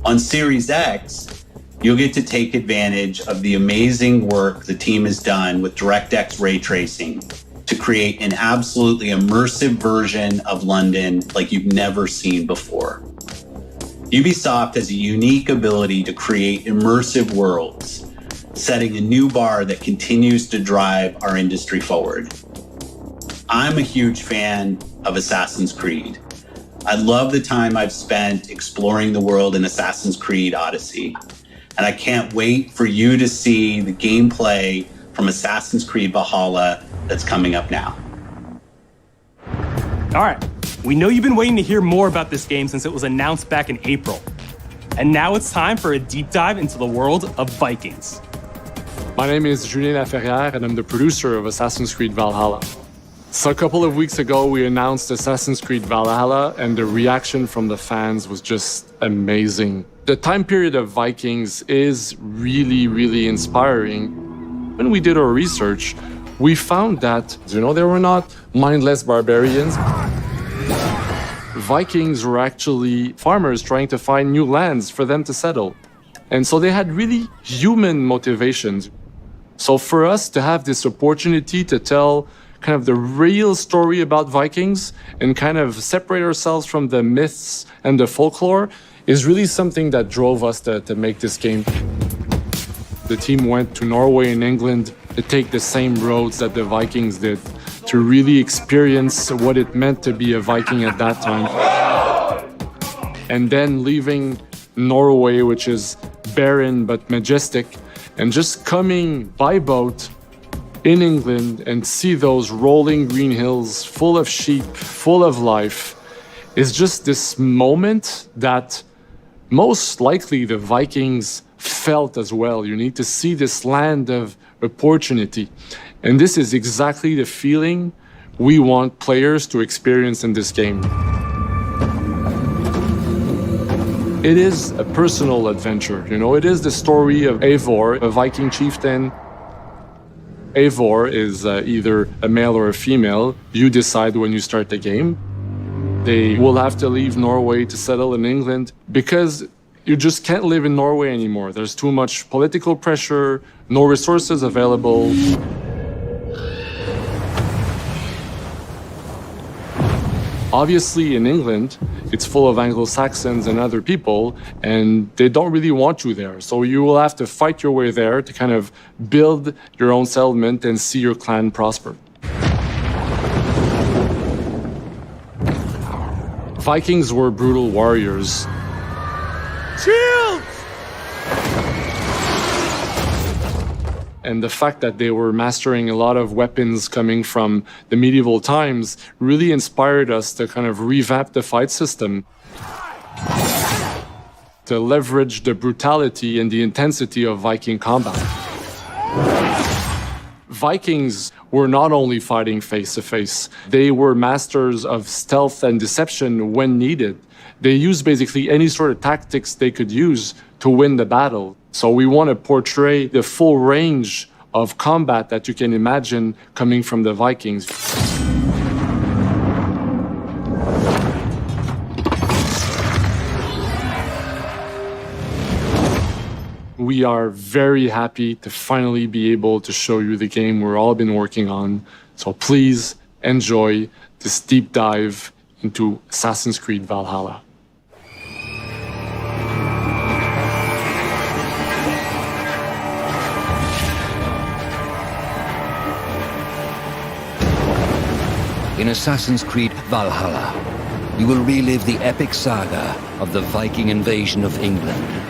[SPEAKER 1] On Series X, you'll get to take advantage of the amazing work the team has done with DirectX ray tracing to create an absolutely immersive version of London like you've never seen before. Ubisoft has a unique ability to create immersive worlds, setting a new bar that continues to drive our industry forward. I'm a huge fan of Assassin's Creed. I love the time I've spent exploring the world in Assassin's Creed Odyssey, and I can't wait for you to see the gameplay from Assassin's Creed Valhalla that's coming up now.
[SPEAKER 22] All right, we know you've been waiting to hear more about this game since it was announced back in April. And now it's time for a deep dive into the world of Vikings.
[SPEAKER 7] My name is Julien Laferrière, and I'm the producer of Assassin's Creed Valhalla. So a couple of weeks ago, we announced Assassin's Creed Valhalla, and the reaction from the fans was just amazing. The time period of Vikings is really, really inspiring. When we did our research, we found that, they were not mindless barbarians. Vikings were actually farmers trying to find new lands for them to settle. And so they had really human motivations. So for us to have this opportunity to tell kind of the real story about Vikings and kind of separate ourselves from the myths and the folklore is really something that drove us to make this game. The team went to Norway and England to take the same roads that the Vikings did, to really experience what it meant to be a Viking at that time. And then leaving Norway, which is barren but majestic, and just coming by boat in England and see those rolling green hills full of sheep, full of life, is just this moment that most likely the Vikings felt as well. You need to see this land of opportunity. And this is exactly the feeling we want players to experience in this game. It is a personal adventure, it is the story of Eivor, a Viking chieftain. Eivor is either a male or a female. You decide when you start the game. They will have to leave Norway to settle in England because you just can't live in Norway anymore. There's too much political pressure, no resources available. Obviously, in England, it's full of Anglo-Saxons and other people, and they don't really want you there. So you will have to fight your way there to kind of build your own settlement and see your clan prosper. Vikings were brutal warriors. Shield! And the fact that they were mastering a lot of weapons coming from the medieval times really inspired us to kind of revamp the fight system, to leverage the brutality and the intensity of Viking combat. Vikings were not only fighting face-to-face, they were masters of stealth and deception when needed. They used basically any sort of tactics they could use to win the battle. So we want to portray the full range of combat that you can imagine coming from the Vikings. We are very happy to finally be able to show you the game we've all been working on. So please enjoy this deep dive into Assassin's Creed Valhalla.
[SPEAKER 10] In Assassin's Creed Valhalla, you will relive the epic saga of the Viking invasion of England.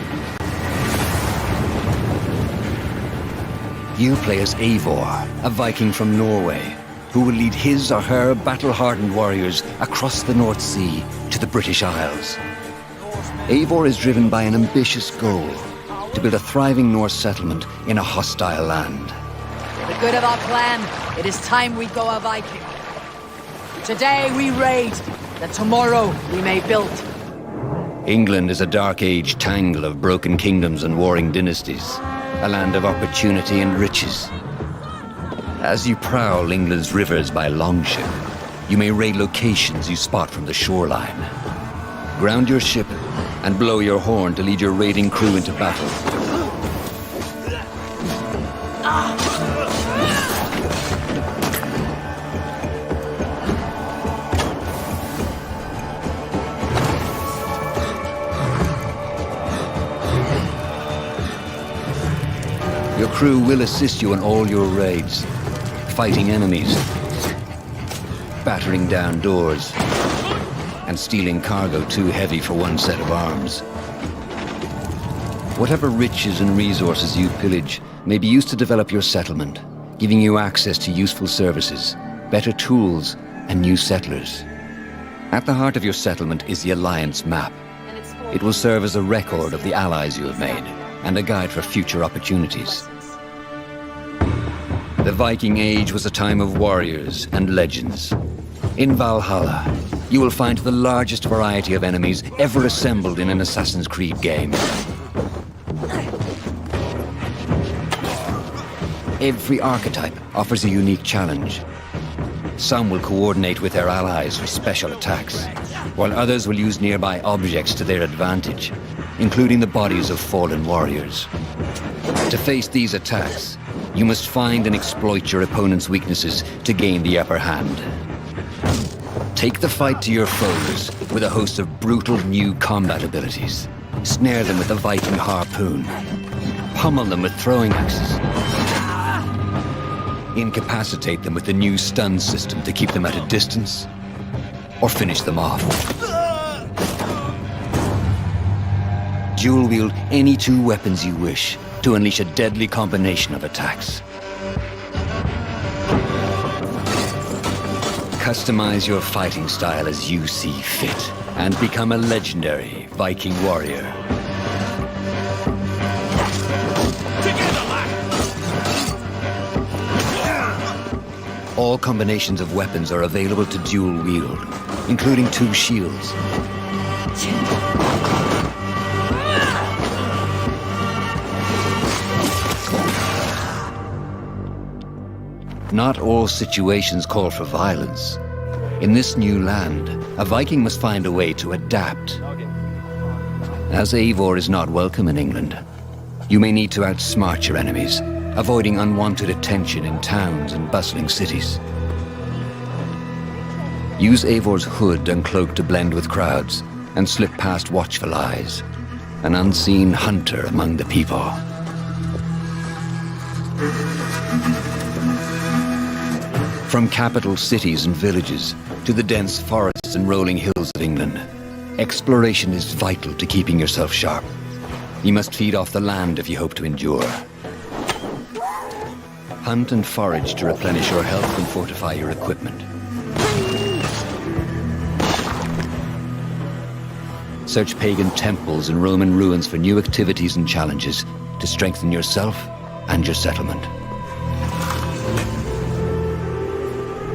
[SPEAKER 10] You play as Eivor, a Viking from Norway, who will lead his or her battle-hardened warriors across the North Sea to the British Isles. Eivor is driven by an ambitious goal, to build a thriving Norse settlement in a hostile land.
[SPEAKER 11] For the good of our clan, it is time we go a Viking. Today we raid, that tomorrow we may build.
[SPEAKER 10] England is a dark age tangle of broken kingdoms and warring dynasties, a land of opportunity and riches. As you prowl England's rivers by longship, you may raid locations you spot from the shoreline. Ground your ship and blow your horn to lead your raiding crew into battle. Your crew will assist you in all your raids, fighting enemies, battering down doors, and stealing cargo too heavy for one set of arms. Whatever riches and resources you pillage may be used to develop your settlement, giving you access to useful services, better tools, and new settlers. At the heart of your settlement is the Alliance map. It will serve as a record of the allies you have made, and a guide for future opportunities. The Viking Age was a time of warriors and legends. In Valhalla, you will find the largest variety of enemies ever assembled in an Assassin's Creed game. Every archetype offers a unique challenge. Some will coordinate with their allies for special attacks, while others will use nearby objects to their advantage, including the bodies of fallen warriors. To face these attacks, you must find and exploit your opponent's weaknesses to gain the upper hand. Take the fight to your foes with a host of brutal new combat abilities. Snare them with a Viking harpoon. Pummel them with throwing axes. Incapacitate them with the new stun system to keep them at a distance, or finish them off. Dual wield any two weapons you wish to unleash a deadly combination of attacks. Customize your fighting style as you see fit, and become a legendary Viking warrior. All combinations of weapons are available to dual wield, including two shields. Not all situations call for violence. In this new land, a Viking must find a way to adapt. As Eivor is not welcome in England, you may need to outsmart your enemies, avoiding unwanted attention in towns and bustling cities. Use Eivor's hood and cloak to blend with crowds, and slip past watchful eyes, an unseen hunter among the people. From capital cities and villages to the dense forests and rolling hills of England, exploration is vital to keeping yourself sharp. You must feed off the land if you hope to endure. Hunt and forage to replenish your health and fortify your equipment. Search pagan temples and Roman ruins for new activities and challenges to strengthen yourself and your settlement.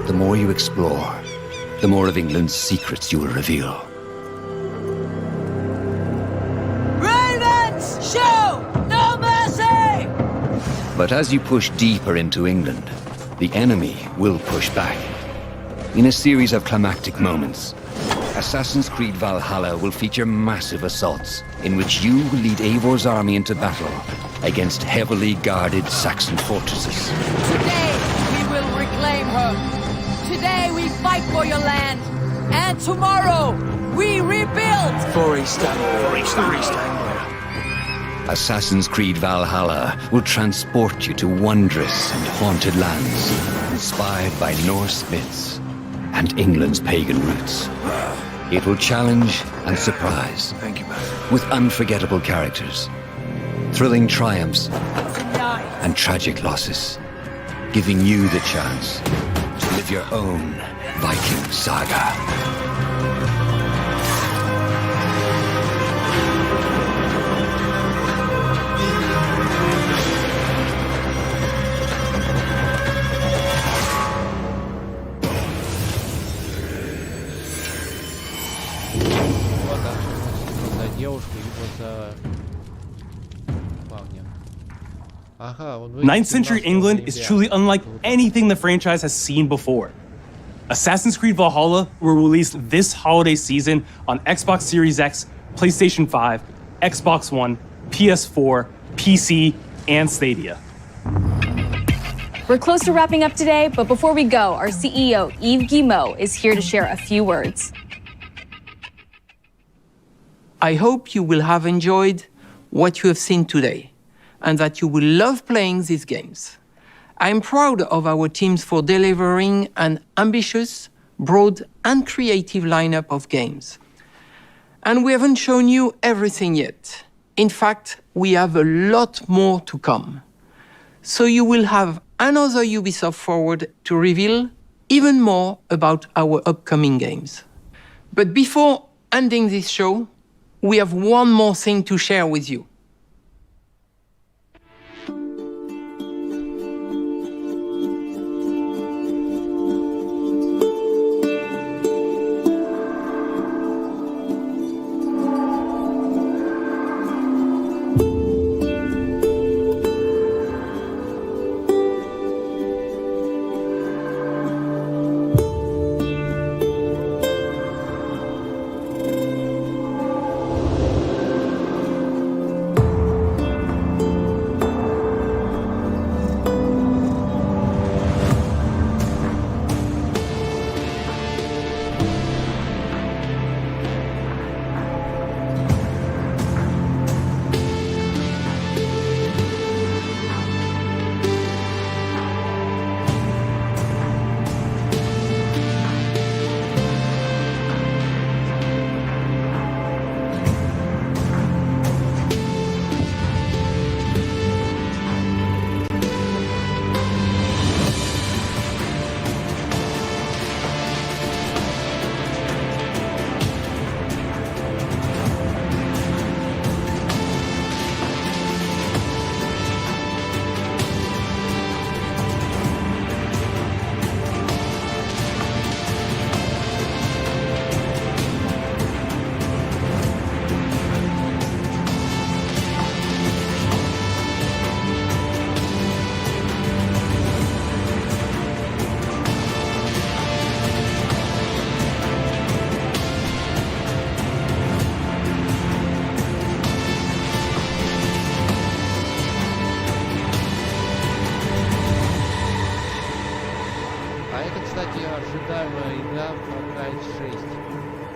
[SPEAKER 10] The more you explore, the more of England's secrets you will reveal.
[SPEAKER 11] Ravens, show no mercy!
[SPEAKER 10] But as you push deeper into England, the enemy will push back. In a series of climactic moments, Assassin's Creed Valhalla will feature massive assaults in which you will lead Eivor's army into battle against heavily guarded Saxon fortresses.
[SPEAKER 11] Today, we will reclaim her. Today, we fight for your land. And tomorrow, we rebuild.
[SPEAKER 17] For Istanbul.
[SPEAKER 10] Assassin's Creed Valhalla will transport you to wondrous and haunted lands, inspired by Norse myths and England's pagan roots. It will challenge and surprise.
[SPEAKER 17] Thank you, man.
[SPEAKER 10] With unforgettable characters, thrilling triumphs, and tragic losses, giving you the chance to live your own Viking saga.
[SPEAKER 22] Ninth century England is truly unlike anything the franchise has seen before. Assassin's Creed Valhalla will release this holiday season on Xbox Series X, PlayStation 5, Xbox One, PS4, PC, and Stadia.
[SPEAKER 21] We're close to wrapping up today, but before we go, our CEO, Yves Guillemot, is here to share a few words.
[SPEAKER 2] I hope you will have enjoyed what you have seen today, and that you will love playing these games. I'm proud of our teams for delivering an ambitious, broad, and creative lineup of games. And we haven't shown you everything yet. In fact, we have a lot more to come. So you will have another Ubisoft Forward to reveal even more about our upcoming games. But before ending this show, we have one more thing to share with you.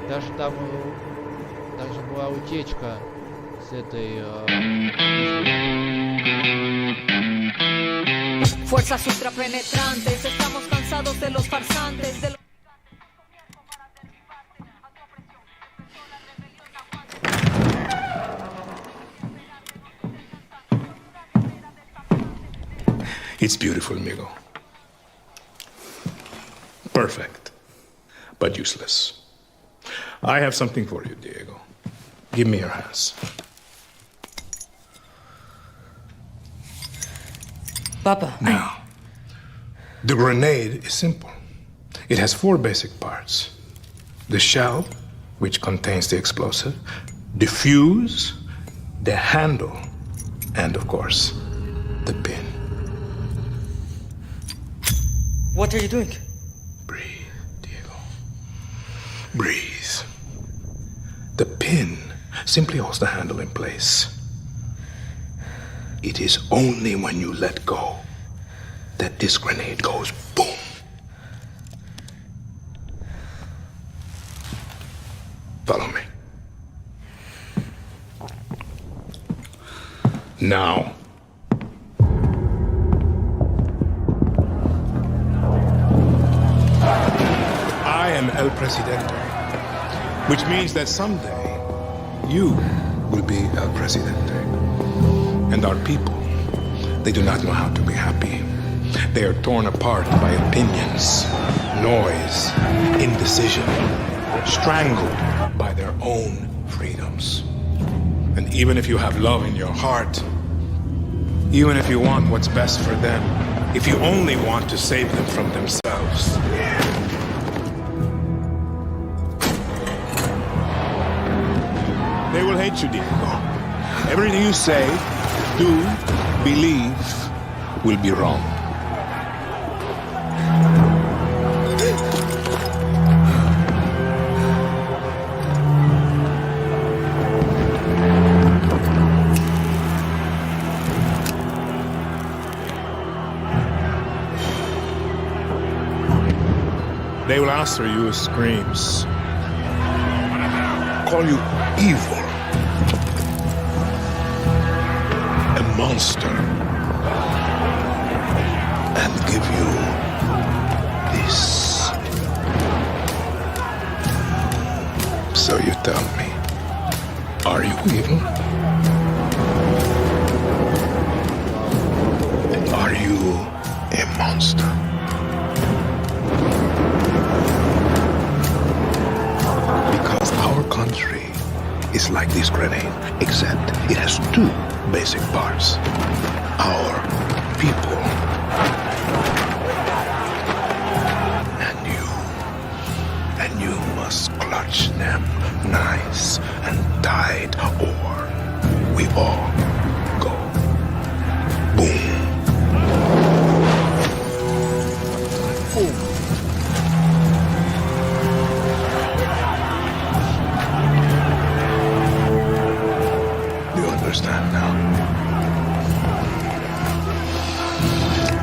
[SPEAKER 19] Даже там даже была утечка с этой...
[SPEAKER 11] Fuerzas ultrapenetrantes, estamos cansados de los farsantes, de los...
[SPEAKER 20] It's beautiful, amigo. Perfect, but useless. I have something for you, Diego. Give me your hands.
[SPEAKER 11] Papa.
[SPEAKER 20] Now, the grenade is simple. It has 4 basic parts. The shell, which contains the explosive, the fuse, the handle, and of course, the pin.
[SPEAKER 11] What are you doing?
[SPEAKER 20] Breathe, Diego. Breathe. The pin simply holds the handle in place. It is only when you let go that this grenade goes boom. Follow me. Now. I am El Presidente, which means that someday you will be El Presidente. And our people, they do not know how to be happy. They are torn apart by opinions, noise, indecision, strangled by their own freedoms. And even if you have love in your heart, even if you want what's best for them, if you only want to save them from themselves, they will hate you, Diego. Everything you say, do, believe, will be wrong. They will answer you with screams, call you evil, a monster, and give you this. So you tell me, are you evil? Are you a monster? Because our country is like this grenade, except it has two basic parts. Our people and you must clutch them nice and tight, or we all go boom. Boom. Understand now.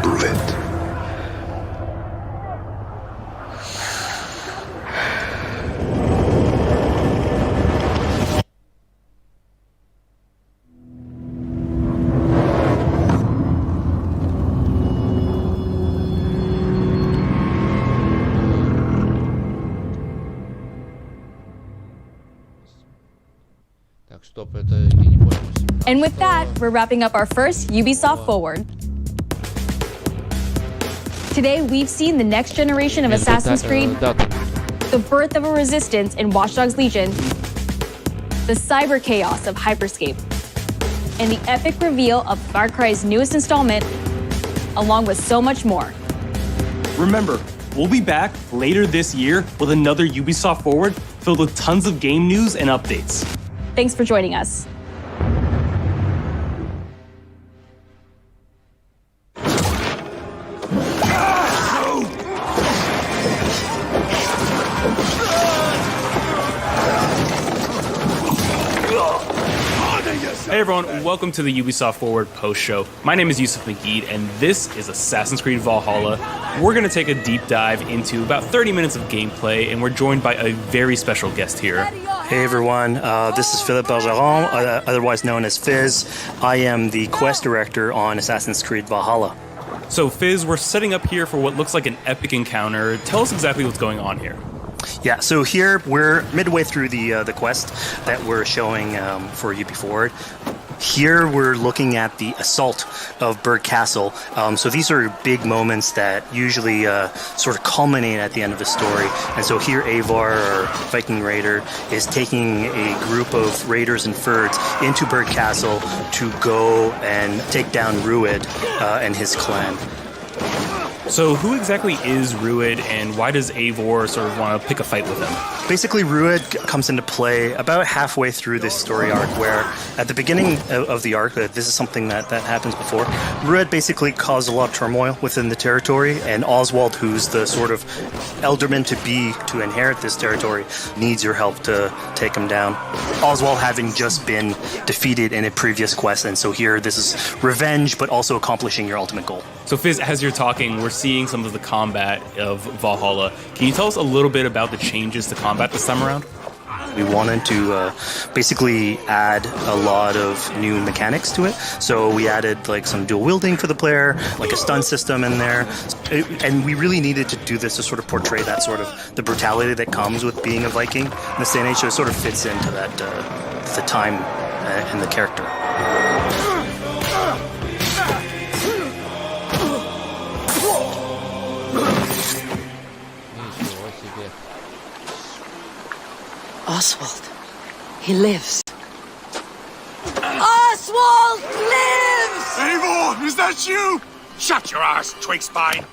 [SPEAKER 20] Bullet.
[SPEAKER 19] Так, стоп, это я не понял.
[SPEAKER 21] And with that, we're wrapping up our first Ubisoft Forward. Today, we've seen the next generation of Assassin's Creed, the birth of a resistance in Watch Dogs Legion, the cyber chaos of Hyperscape, and the epic reveal of Far Cry's newest installment, along with so much more.
[SPEAKER 22] Remember, we'll be back later this year with another Ubisoft Forward filled with tons of game news and updates.
[SPEAKER 21] Thanks for joining us.
[SPEAKER 22] Hey everyone, welcome to the Ubisoft Forward post show. My name is Yusuf Magid, and this is Assassin's Creed Valhalla. We're going to take a deep dive into about 30 minutes of gameplay, and we're joined by a very special guest here.
[SPEAKER 3] Hey everyone, this is Philippe Bergeron, otherwise known as Fizz. I am the quest director on Assassin's Creed Valhalla.
[SPEAKER 22] So Fizz, we're setting up here for what looks like an epic encounter. Tell us exactly what's going on here.
[SPEAKER 3] Yeah, so here we're midway through the quest that we're showing for UB Forward. Here we're looking at the assault of Berg Castle. So these are big moments that usually sort of culminate at the end of the story. And so here Eivor, or Viking Raider, is taking a group of raiders and Fyrds into Berg Castle to go and take down Rued and his clan.
[SPEAKER 22] So who exactly is Rued, and why does Eivor sort of want to pick a fight with him?
[SPEAKER 3] basically, Rued comes into play about halfway through this story arc, where at the beginning of the arc, this is something that happens before, Rued basically caused a lot of turmoil within the territory, and Oswald, who's the sort of elderman to inherit this territory, needs your help to take him down. Oswald having just been defeated in a previous quest, and so here this is revenge, but also accomplishing your ultimate goal.
[SPEAKER 22] So Fizz, as you're talking, we're seeing some of the combat of Valhalla. Can you tell us a little bit about the changes to combat this time around?
[SPEAKER 3] We wanted to basically add a lot of new mechanics to it. So we added like some dual wielding for the player, like a stun system in there. And we really needed to do this to sort of portray that sort of the brutality that comes with being a Viking in this day and age. So it sort of fits into that the time and the character.
[SPEAKER 11] Oswald. He lives. Oswald lives!
[SPEAKER 14] Eivor, is that you? Shut your ass, twig spine.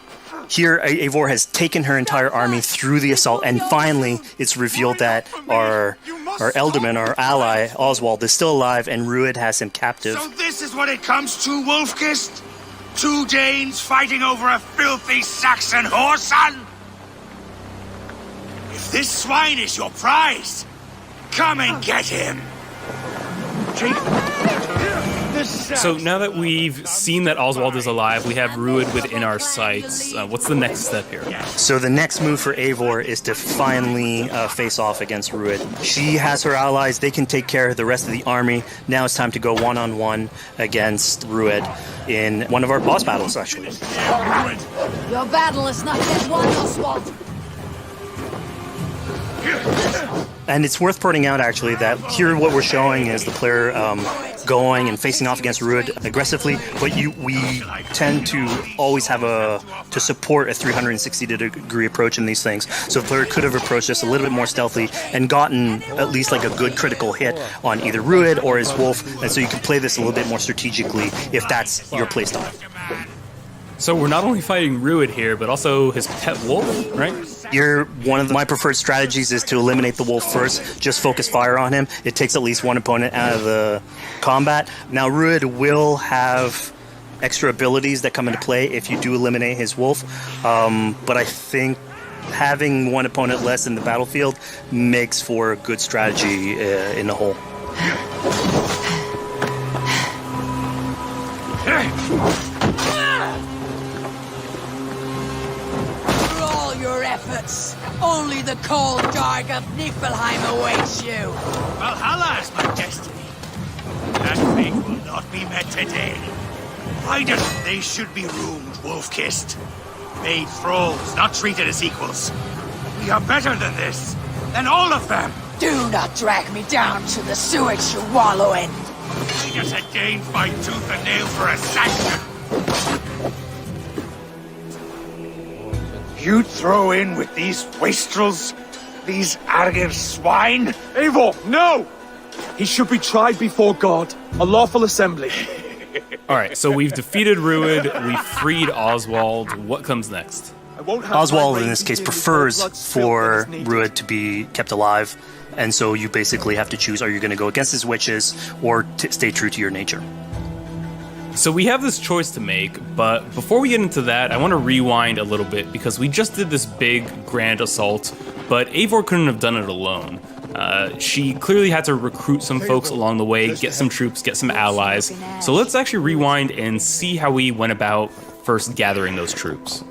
[SPEAKER 3] Here, Eivor has taken her entire army through the assault, and finally it's revealed that our Elderman, our ally, Oswald, is still alive, and Rued has him captive.
[SPEAKER 14] So this is what it comes to, Wolfkist? 2 Danes fighting over a filthy Saxon whoreson? If this swine is your prize, come and get him.
[SPEAKER 22] So now that we've seen that Oswald is alive, we have Rued within our sights. What's the next step here?
[SPEAKER 3] So the next move for Eivor is to finally face off against Rued. She has her allies. They can take care of the rest of the army. Now it's time to go one-on-one against Rued in one of our boss battles, actually.
[SPEAKER 11] Your battle is not yet won, Oswald.
[SPEAKER 3] And it's worth pointing out, actually, that here what we're showing is the player going and facing off against Rued aggressively, but we tend to always have to support a 360-degree approach in these things. So the player could have approached this a little bit more stealthily and gotten at least like a good critical hit on either Rued or his wolf, and so you can play this a little bit more strategically if that's your playstyle.
[SPEAKER 22] So we're not only fighting Rued here, but also his pet wolf, right?
[SPEAKER 3] One of my preferred strategies is to eliminate the wolf first, just focus fire on him. It takes at least one opponent out of the combat. Now, Rued will have extra abilities that come into play if you do eliminate his wolf, but I think having one opponent less in the battlefield makes for a good strategy in the whole.
[SPEAKER 11] Your efforts. Only the cold dark of Niflheim awaits you.
[SPEAKER 14] Valhalla is my destiny. That fate will not be met today. Why doesn't they should be roomed, wolf-kissed? Made thralls, not treated as equals. We are better than this. Than all of them.
[SPEAKER 11] Do not drag me down to the sewage you wallow in.
[SPEAKER 14] I just had Dane fight tooth and nail for a Saxon. You'd throw in with these wastrels? These arrogant swine?
[SPEAKER 17] Eivor, no! He should be tried before God, a lawful assembly.
[SPEAKER 22] All right, so we've defeated Rued, we've freed Oswald. What comes next?
[SPEAKER 3] Oswald, in this case, prefers for Rued to be kept alive, and so you basically have to choose, are you going to go against his wishes or stay true to your nature?
[SPEAKER 22] So we have this choice to make, but before we get into that, I want to rewind a little bit because we just did this big, grand assault, but Eivor couldn't have done it alone. She clearly had to recruit some folks along the way, get some troops, get some allies. So let's actually rewind and see how we went about first gathering those troops.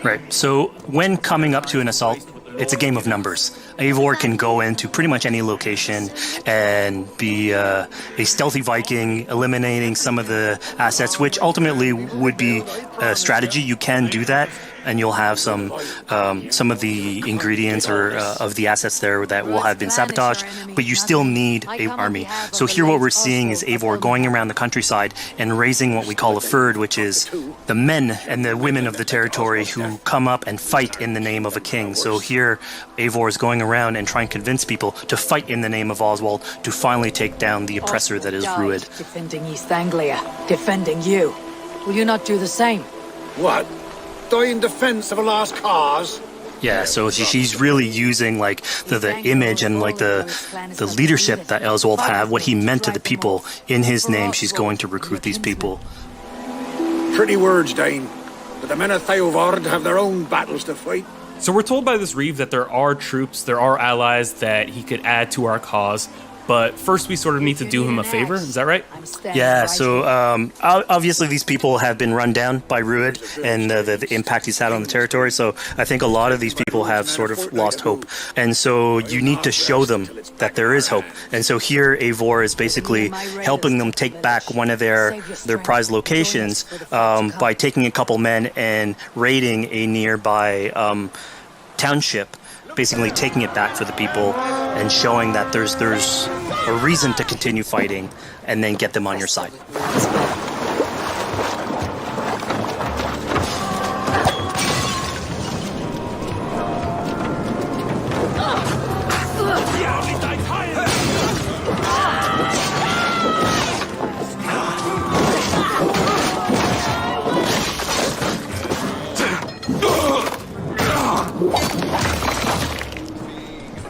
[SPEAKER 3] Right, so when coming up to an assault, it's a game of numbers. Eivor can go into pretty much any location and be a stealthy Viking, eliminating some of the assets, which ultimately would be a strategy. You can do that, and you'll have some of the ingredients or of the assets there that will have been sabotaged, but you still need an army. So here what we're seeing is Eivor going around the countryside and raising what we call a fyrd, which is the men and the women of the territory who come up and fight in the name of a king. So here Eivor is going around and trying to convince people to fight in the name of Oswald to finally take down the oppressor that is Rued.
[SPEAKER 11] Defending East Anglia, defending you. Will you not do the same?
[SPEAKER 14] What? Die in defense of a lost cause?
[SPEAKER 3] Yeah, so she's really using like the image and like the leadership that Oswald had, what he meant to the people. In his name, she's going to recruit these people.
[SPEAKER 14] Pretty words, Dane. But the men of Theovard have their own battles to fight.
[SPEAKER 22] So we're told by this Reeve that there are troops, there are allies that he could add to our cause. But first, we sort of need to do him a favor. Is that right?
[SPEAKER 3] Yeah, so obviously these people have been run down by Rued and the impact he's had on the territory. So I think a lot of these people have sort of lost hope. And so you need to show them that there is hope. And so here, Eivor is basically helping them take back one of their prized locations by taking a couple men and raiding a nearby township, basically taking it back for the people and showing that there's a reason to continue fighting and then get them on your side.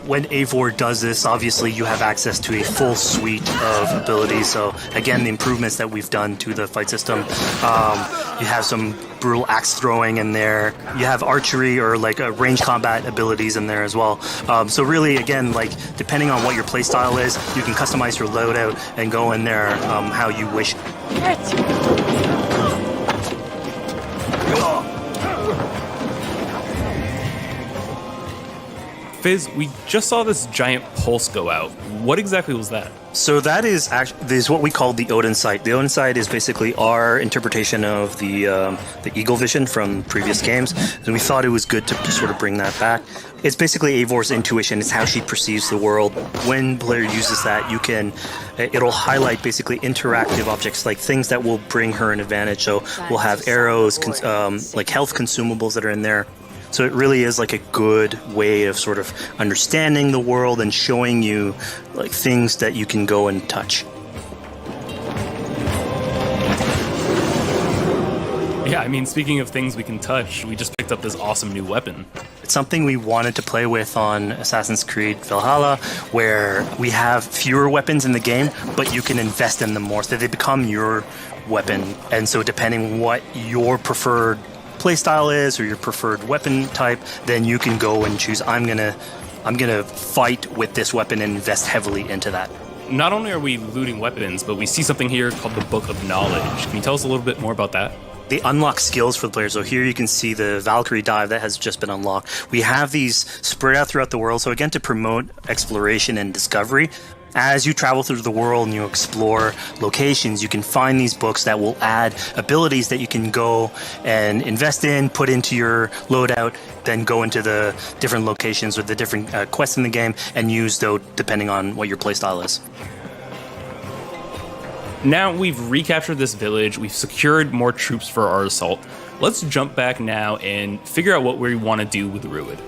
[SPEAKER 3] When Eivor does this, obviously you have access to a full suite of abilities. So again, the improvements that we've done to the fight system, you have some brutal axe throwing in there. You have archery or like range combat abilities in there as well. So really, again, like depending on what your playstyle is, you can customize your loadout and go in there how you wish.
[SPEAKER 22] Fizz, we just saw this giant pulse go out. What exactly was that?
[SPEAKER 3] So that is what we call the Odin sight. The Odin sight is basically our interpretation of the eagle vision from previous games, and we thought it was good to sort of bring that back. It's basically Eivor's intuition. It's how she perceives the world. When player uses that, it'll highlight basically interactive objects, like things that will bring her an advantage. So we'll have arrows, like health consumables that are in there. So it really is like a good way of sort of understanding the world and showing you like things that you can go and touch.
[SPEAKER 22] Yeah, I mean, speaking of things we can touch, we just picked up this awesome new weapon.
[SPEAKER 3] It's something we wanted to play with on Assassin's Creed Valhalla, where we have fewer weapons in the game, but you can invest in them more, so they become your weapon. And so depending what your preferred playstyle is or your preferred weapon type, then you can go and choose, I'm gonna fight with this weapon and invest heavily into that.
[SPEAKER 22] Not only are we looting weapons, but we see something here called the Book of Knowledge. Can you tell us a little bit more about that?
[SPEAKER 3] They unlock skills for the players. So here you can see the Valkyrie dive that has just been unlocked. We have these spread out throughout the world. So again, to promote exploration and discovery. As you travel through the world and you explore locations, you can find these books that will add abilities that you can go and invest in, put into your loadout, then go into the different locations or the different quests in the game and use those depending on what your playstyle is.
[SPEAKER 22] Now we've recaptured this village, we've secured more troops for our assault. Let's jump back now and figure out what we want to do with Rued.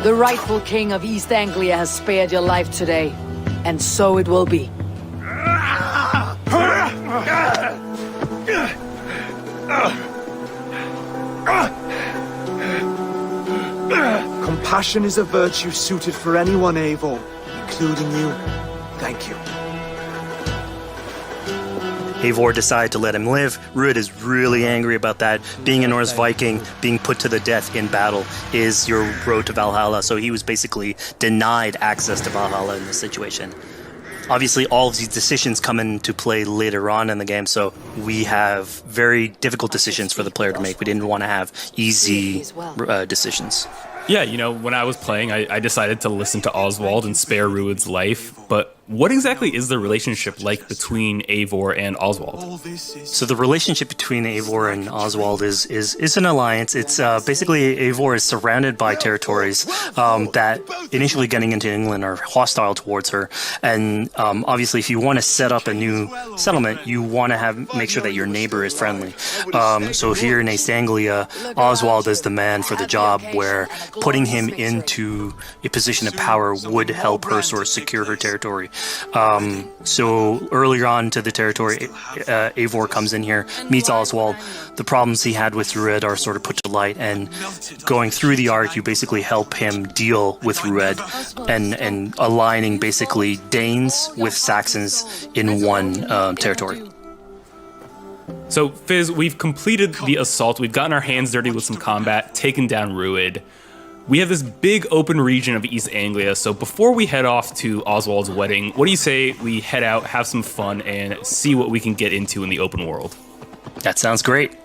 [SPEAKER 11] The rightful king of East Anglia has spared your life today, and so it will be.
[SPEAKER 5] Compassion is a virtue suited for anyone, Eivor, including you. Thank you.
[SPEAKER 3] Eivor decided to let him live. Rued is really angry about that. Being a Norse Viking, being put to the death in battle is your road to Valhalla. So he was basically denied access to Valhalla in this situation. Obviously, all of these decisions come into play later on in the game, so we have very difficult decisions for the player to make. We didn't want to have easy decisions.
[SPEAKER 22] Yeah, you know, when I was playing, I decided to listen to Oswald and spare Rued's life, but what exactly is the relationship like between Eivor and Oswald?
[SPEAKER 3] So the relationship between Eivor and Oswald is an alliance. It's basically Eivor is surrounded by territories that initially getting into England are hostile towards her. And obviously if you want to set up a new settlement, you want to make sure that your neighbor is friendly. So here in East Anglia, Oswald is the man for the job, where putting him into a position of power would help her sort of secure her territory. So earlier on to the territory, Eivor comes in here, meets Oswald. The problems he had with Rued are sort of put to light, and going through the arc, you basically help him deal with Rued and aligning basically Danes with Saxons in one territory.
[SPEAKER 6] So, Fizz, we've completed the assault. We've gotten our hands dirty with some combat, taken down Rued. We have this big open region of East Anglia, so before we head off to Oswald's wedding, what do you say we head out, have some fun, and see what we can get into in the open world?
[SPEAKER 3] That sounds great.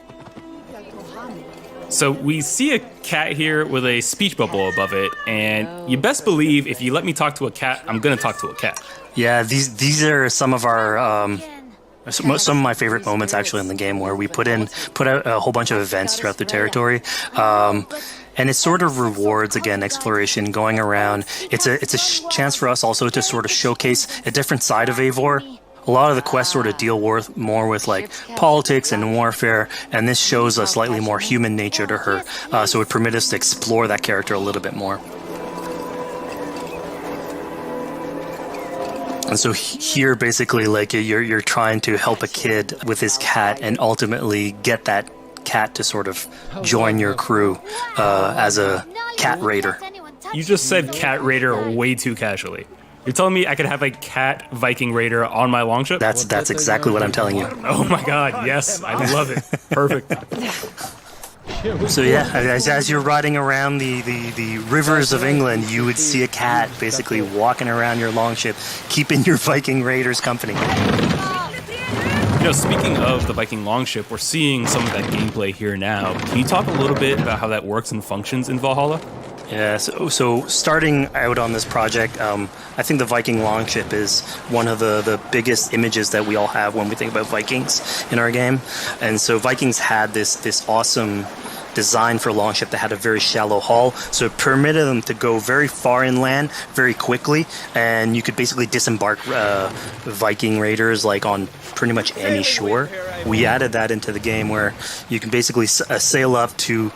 [SPEAKER 6] So we see a cat here with a speech bubble above it, and you best believe if you let me talk to a cat, I'm going to talk to a cat.
[SPEAKER 3] Yeah, these are some of our... some of my favorite moments actually in the game, where we put out a whole bunch of events throughout the territory. And it sort of rewards, again, exploration, going around. It's a chance for us also to sort of showcase a different side of Eivor. A lot of the quests sort of deal more with like politics and warfare, and this shows a slightly more human nature to her. So it permits us to explore that character a little bit more. And so here, basically, like you're trying to help a kid with his cat, and ultimately get that cat to sort of join your crew as a cat raider.
[SPEAKER 6] You just said cat raider way too casually. You're telling me I could have a cat Viking raider on my longship?
[SPEAKER 3] That's exactly what I'm telling you.
[SPEAKER 6] Oh my god, yes, I love it. Perfect.
[SPEAKER 3] So yeah, as you're riding around the rivers of England, you would see a cat basically walking around your longship, keeping your Viking raiders company.
[SPEAKER 6] You know, speaking of the Viking longship, we're seeing some of that gameplay here now. Can you talk a little bit about how that works and functions in Valhalla?
[SPEAKER 3] Yeah, so starting out on this project, I think the Viking longship is one of the biggest images that we all have when we think about Vikings in our game. And so Vikings had this awesome design for a longship that had a very shallow hull, so it permitted them to go very far inland very quickly, and you could basically disembark Viking raiders like on pretty much any shore. We added that into the game where you can basically sail up to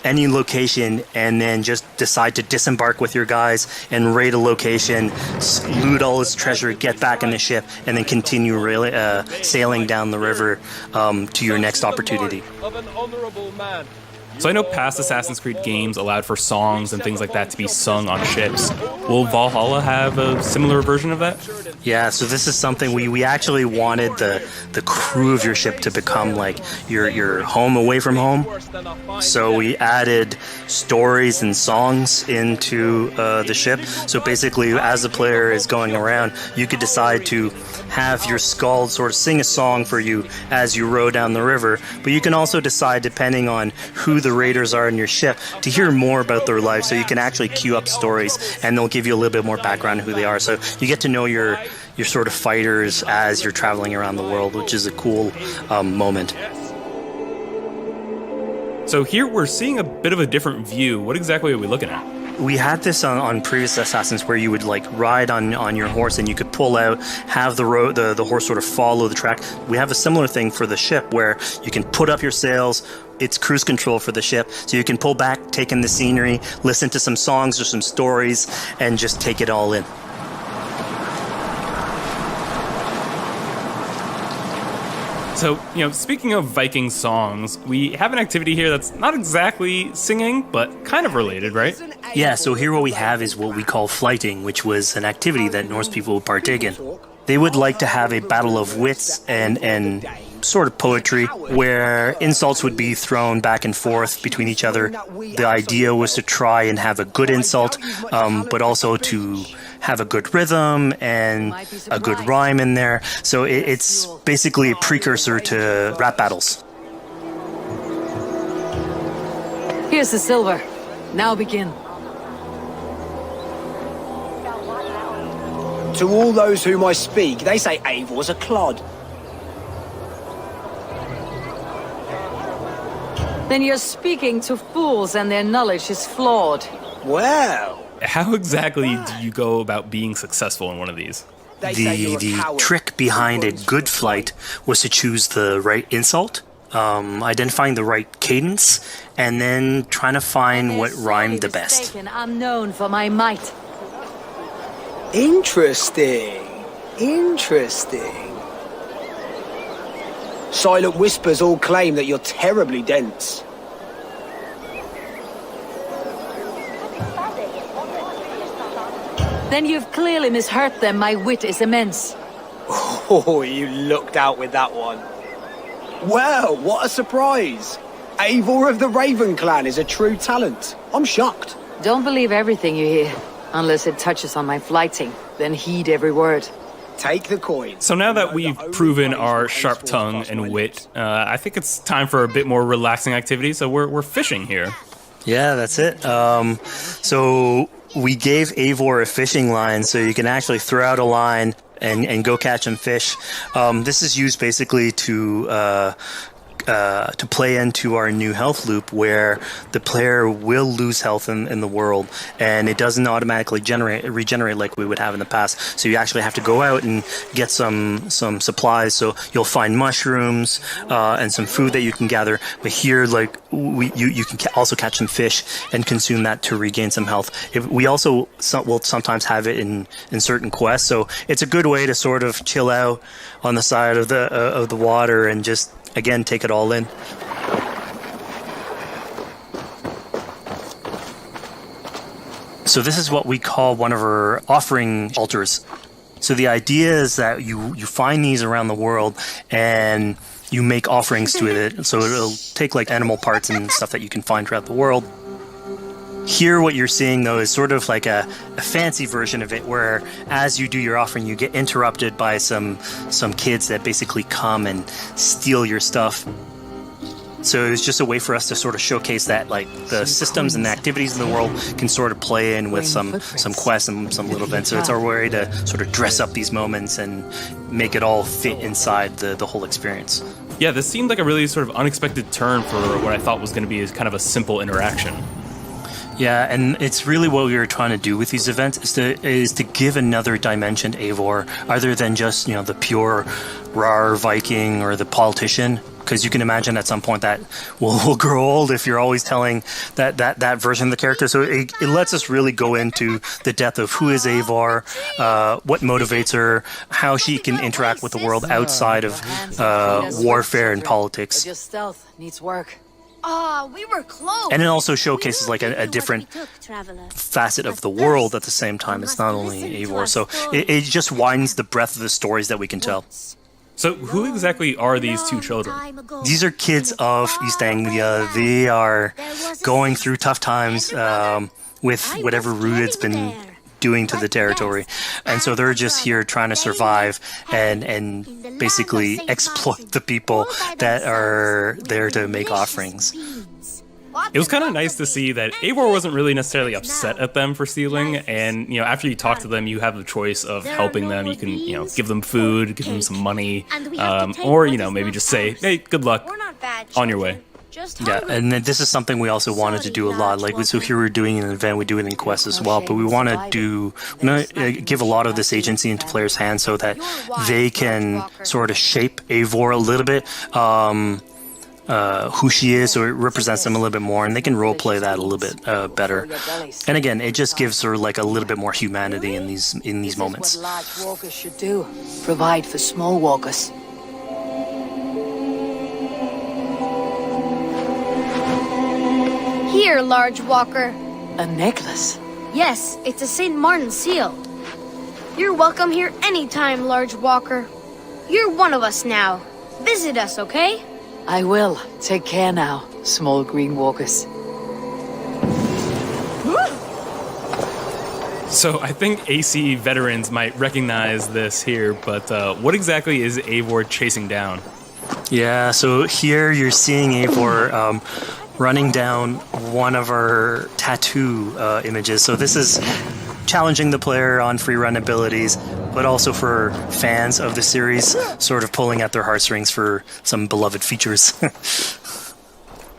[SPEAKER 3] any location and then just decide to disembark with your guys and raid a location, loot all its treasure, get back in the ship, and then continue sailing down the river to your next opportunity.
[SPEAKER 6] So I know past Assassin's Creed games allowed for songs and things like that to be sung on ships. Will Valhalla have a similar version of that?
[SPEAKER 3] Yeah, so this is something we actually wanted the crew of your ship to become like your home away from home. So we added stories and songs into the ship. So basically, as the player is going around, you could decide to have your skald sort of sing a song for you as you row down the river. But you can also decide, depending on who the raiders are in your ship, to hear more about their life. So you can actually queue up stories, and they'll give you a little bit more background on who they are. So you get to know your sort of fighters as you're traveling around the world, which is a cool moment.
[SPEAKER 6] So here we're seeing a bit of a different view. What exactly are we looking at?
[SPEAKER 3] We had this on previous Assassins, where you would like ride on your horse and you could pull out, have the horse sort of follow the track. We have a similar thing for the ship, where you can put up your sails. It's cruise control for the ship, so you can pull back, take in the scenery, listen to some songs or some stories, and just take it all in.
[SPEAKER 6] So, speaking of Viking songs, we have an activity here that's not exactly singing, but kind of related, right?
[SPEAKER 3] Yeah, so here what we have is what we call flighting, which was an activity that Norse people would partake in. They would like to have a battle of wits and sort of poetry, where insults would be thrown back and forth between each other. The idea was to try and have a good insult, but also to have a good rhythm and a good rhyme in there. So it's basically a precursor to rap battles.
[SPEAKER 11] Here's the silver. Now begin.
[SPEAKER 5] To all those whom I speak, they say Eivor's a clod.
[SPEAKER 11] Then you're speaking to fools and their knowledge is flawed.
[SPEAKER 5] Well...
[SPEAKER 6] How exactly do you go about being successful in one of these?
[SPEAKER 3] The trick behind a good flight was to choose the right insult, identifying the right cadence, and then trying to find what rhymed the best.
[SPEAKER 11] I'm known for my might.
[SPEAKER 5] Interesting.
[SPEAKER 12] Interesting. Silent whispers all claim that you're terribly dense.
[SPEAKER 11] Then you've clearly misheard them. My wit is immense.
[SPEAKER 12] Oh, you looked out with that one. Well, what a surprise. Eivor of the Raven Clan is a true talent. I'm shocked.
[SPEAKER 11] Don't believe everything you hear, unless it touches on my flighting. Then heed every word.
[SPEAKER 12] Take the coin.
[SPEAKER 6] So now that we've proven our sharp tongue and wit, I think it's time for a bit more relaxing activity. So we're fishing here.
[SPEAKER 3] Yeah, that's it. So we gave Eivor a fishing line, so you can actually throw out a line and go catch some fish. This is used basically to play into our new health loop, where the player will lose health in the world, and it doesn't automatically regenerate like we would have in the past. So you actually have to go out and get some supplies. So you'll find mushrooms and some food that you can gather. But here, like you can also catch some fish and consume that to regain some health. We also will sometimes have it in certain quests. So it's a good way to sort of chill out on the side of the water and just, again, take it all in. So this is what we call one of our offering altars. So the idea is that you find these around the world and you make offerings to it. So it'll take like animal parts and stuff that you can find throughout the world. Here, what you're seeing, though, is sort of like a fancy version of it, where as you do your offering, you get interrupted by some kids that basically come and steal your stuff. So it's just a way for us to sort of showcase that, like, the systems and the activities in the world can sort of play in with some quests and some little events. So it's our way to sort of dress up these moments and make it all fit inside the whole experience.
[SPEAKER 6] Yeah, this seemed like a really sort of unexpected turn for what I thought was going to be kind of a simple interaction.
[SPEAKER 3] Yeah, and it's really what we were trying to do with these events is to give another dimension to Eivor, other than just, the pure rar Viking or the politician. Because you can imagine at some point that will grow old if you're always telling that version of the character. So it lets us really go into the depth of who is Eivor, what motivates her, how she can interact with the world outside of warfare and politics.
[SPEAKER 11] But your stealth needs work.
[SPEAKER 26] We were close.
[SPEAKER 3] And it also showcases like a different facet of the world at the same time. It's not only Eivor. So it just widens the breadth of the stories that we can tell.
[SPEAKER 6] So who exactly are these two children?
[SPEAKER 3] These are kids of East Anglia. They are going through tough times with whatever Rued's been doing to the territory. And so they're just here trying to survive and basically exploit the people that are there to make offerings.
[SPEAKER 6] It was kind of nice to see that Eivor wasn't really necessarily upset at them for stealing, and after you talk to them, you have the choice of helping them. You can give them food, give them some money, or maybe just say, "Hey, good luck, on your way."
[SPEAKER 3] Yeah, and then this is something we also wanted to do a lot. Like, so here we're doing an event, we do it in quests as well, but we want to give a lot of this agency into players' hands so that they can sort of shape Eivor a little bit. Who she is, so it represents them a little bit more, and they can roleplay that a little bit better. And again, it just gives her like a little bit more humanity in these moments.
[SPEAKER 11] This is what large walkers should do: provide for small walkers.
[SPEAKER 26] Here, large walker.
[SPEAKER 11] A necklace?
[SPEAKER 26] Yes, it's a St. Martin seal. You're welcome here anytime, large walker. You're one of us now. Visit us, okay?
[SPEAKER 11] I will. Take care now, small green walkers.
[SPEAKER 6] So I think AC veterans might recognize this here, but what exactly is Eivor chasing down?
[SPEAKER 3] Yeah, so here you're seeing Eivor running down one of our tattoo images. So this is challenging the player on free run abilities, but also for fans of the series, sort of pulling at their heartstrings for some beloved features.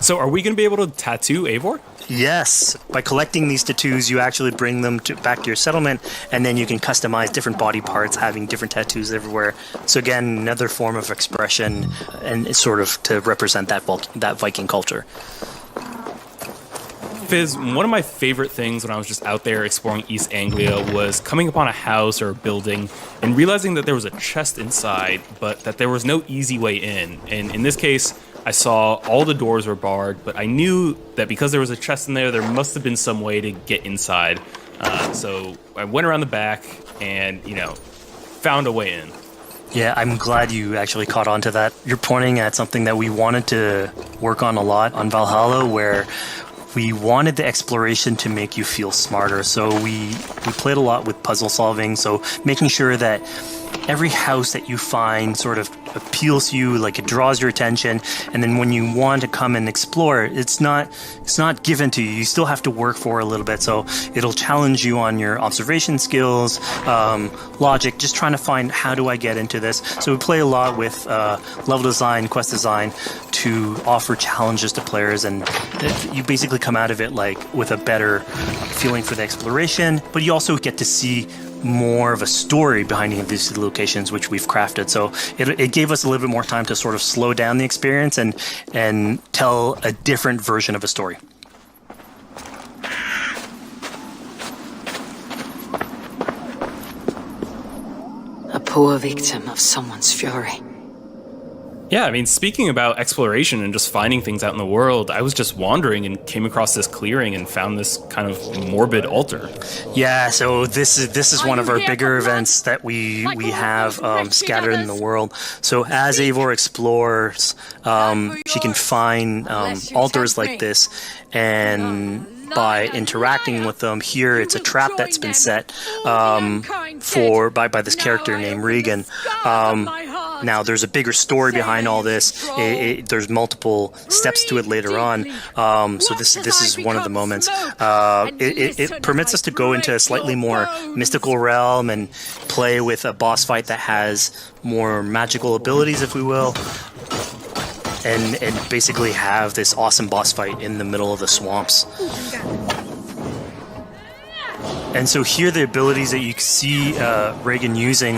[SPEAKER 6] So are we going to be able to tattoo Eivor?
[SPEAKER 3] Yes. By collecting these tattoos, you actually bring them back to your settlement, and then you can customize different body parts, having different tattoos everywhere. So again, another form of expression, and it's sort of to represent that Viking culture.
[SPEAKER 6] Fizz, one of my favorite things when I was just out there exploring East Anglia was coming upon a house or a building and realizing that there was a chest inside, but that there was no easy way in. And in this case, I saw all the doors were barred, but I knew that because there was a chest in there must have been some way to get inside. So I went around the back and, found a way in.
[SPEAKER 3] Yeah, I'm glad you actually caught on to that. You're pointing at something that we wanted to work on a lot on Valhalla, where we wanted the exploration to make you feel smarter. So we played a lot with puzzle solving, so making sure that every house that you find sort of appeals to you, like it draws your attention, and then when you want to come and explore, it's not given to you. You still have to work for it a little bit, so it'll challenge you on your observation skills, logic, just trying to find how do I get into this. So we play a lot with level design, quest design to offer challenges to players, and you basically come out of it like with a better feeling for the exploration, but you also get to see more of a story behind any of these locations, which we've crafted. So it gave us a little bit more time to sort of slow down the experience and tell a different version of a story.
[SPEAKER 11] A poor victim of someone's fury.
[SPEAKER 6] Yeah, I mean, speaking about exploration and just finding things out in the world, I was just wandering and came across this clearing and found this kind of morbid altar.
[SPEAKER 3] Yeah, so this is one of our bigger events that we have scattered in the world. So as Eivor explores, she can find altars like this, and by interacting with them, here it's a trap that's been set by this character named Regan. Now, there's a bigger story behind all this. There's multiple steps to it later on. So this is one of the moments. It permits us to go into a slightly more mystical realm and play with a boss fight that has more magical abilities, if we will. And basically have this awesome boss fight in the middle of the swamps. And so here the abilities that you see Regan using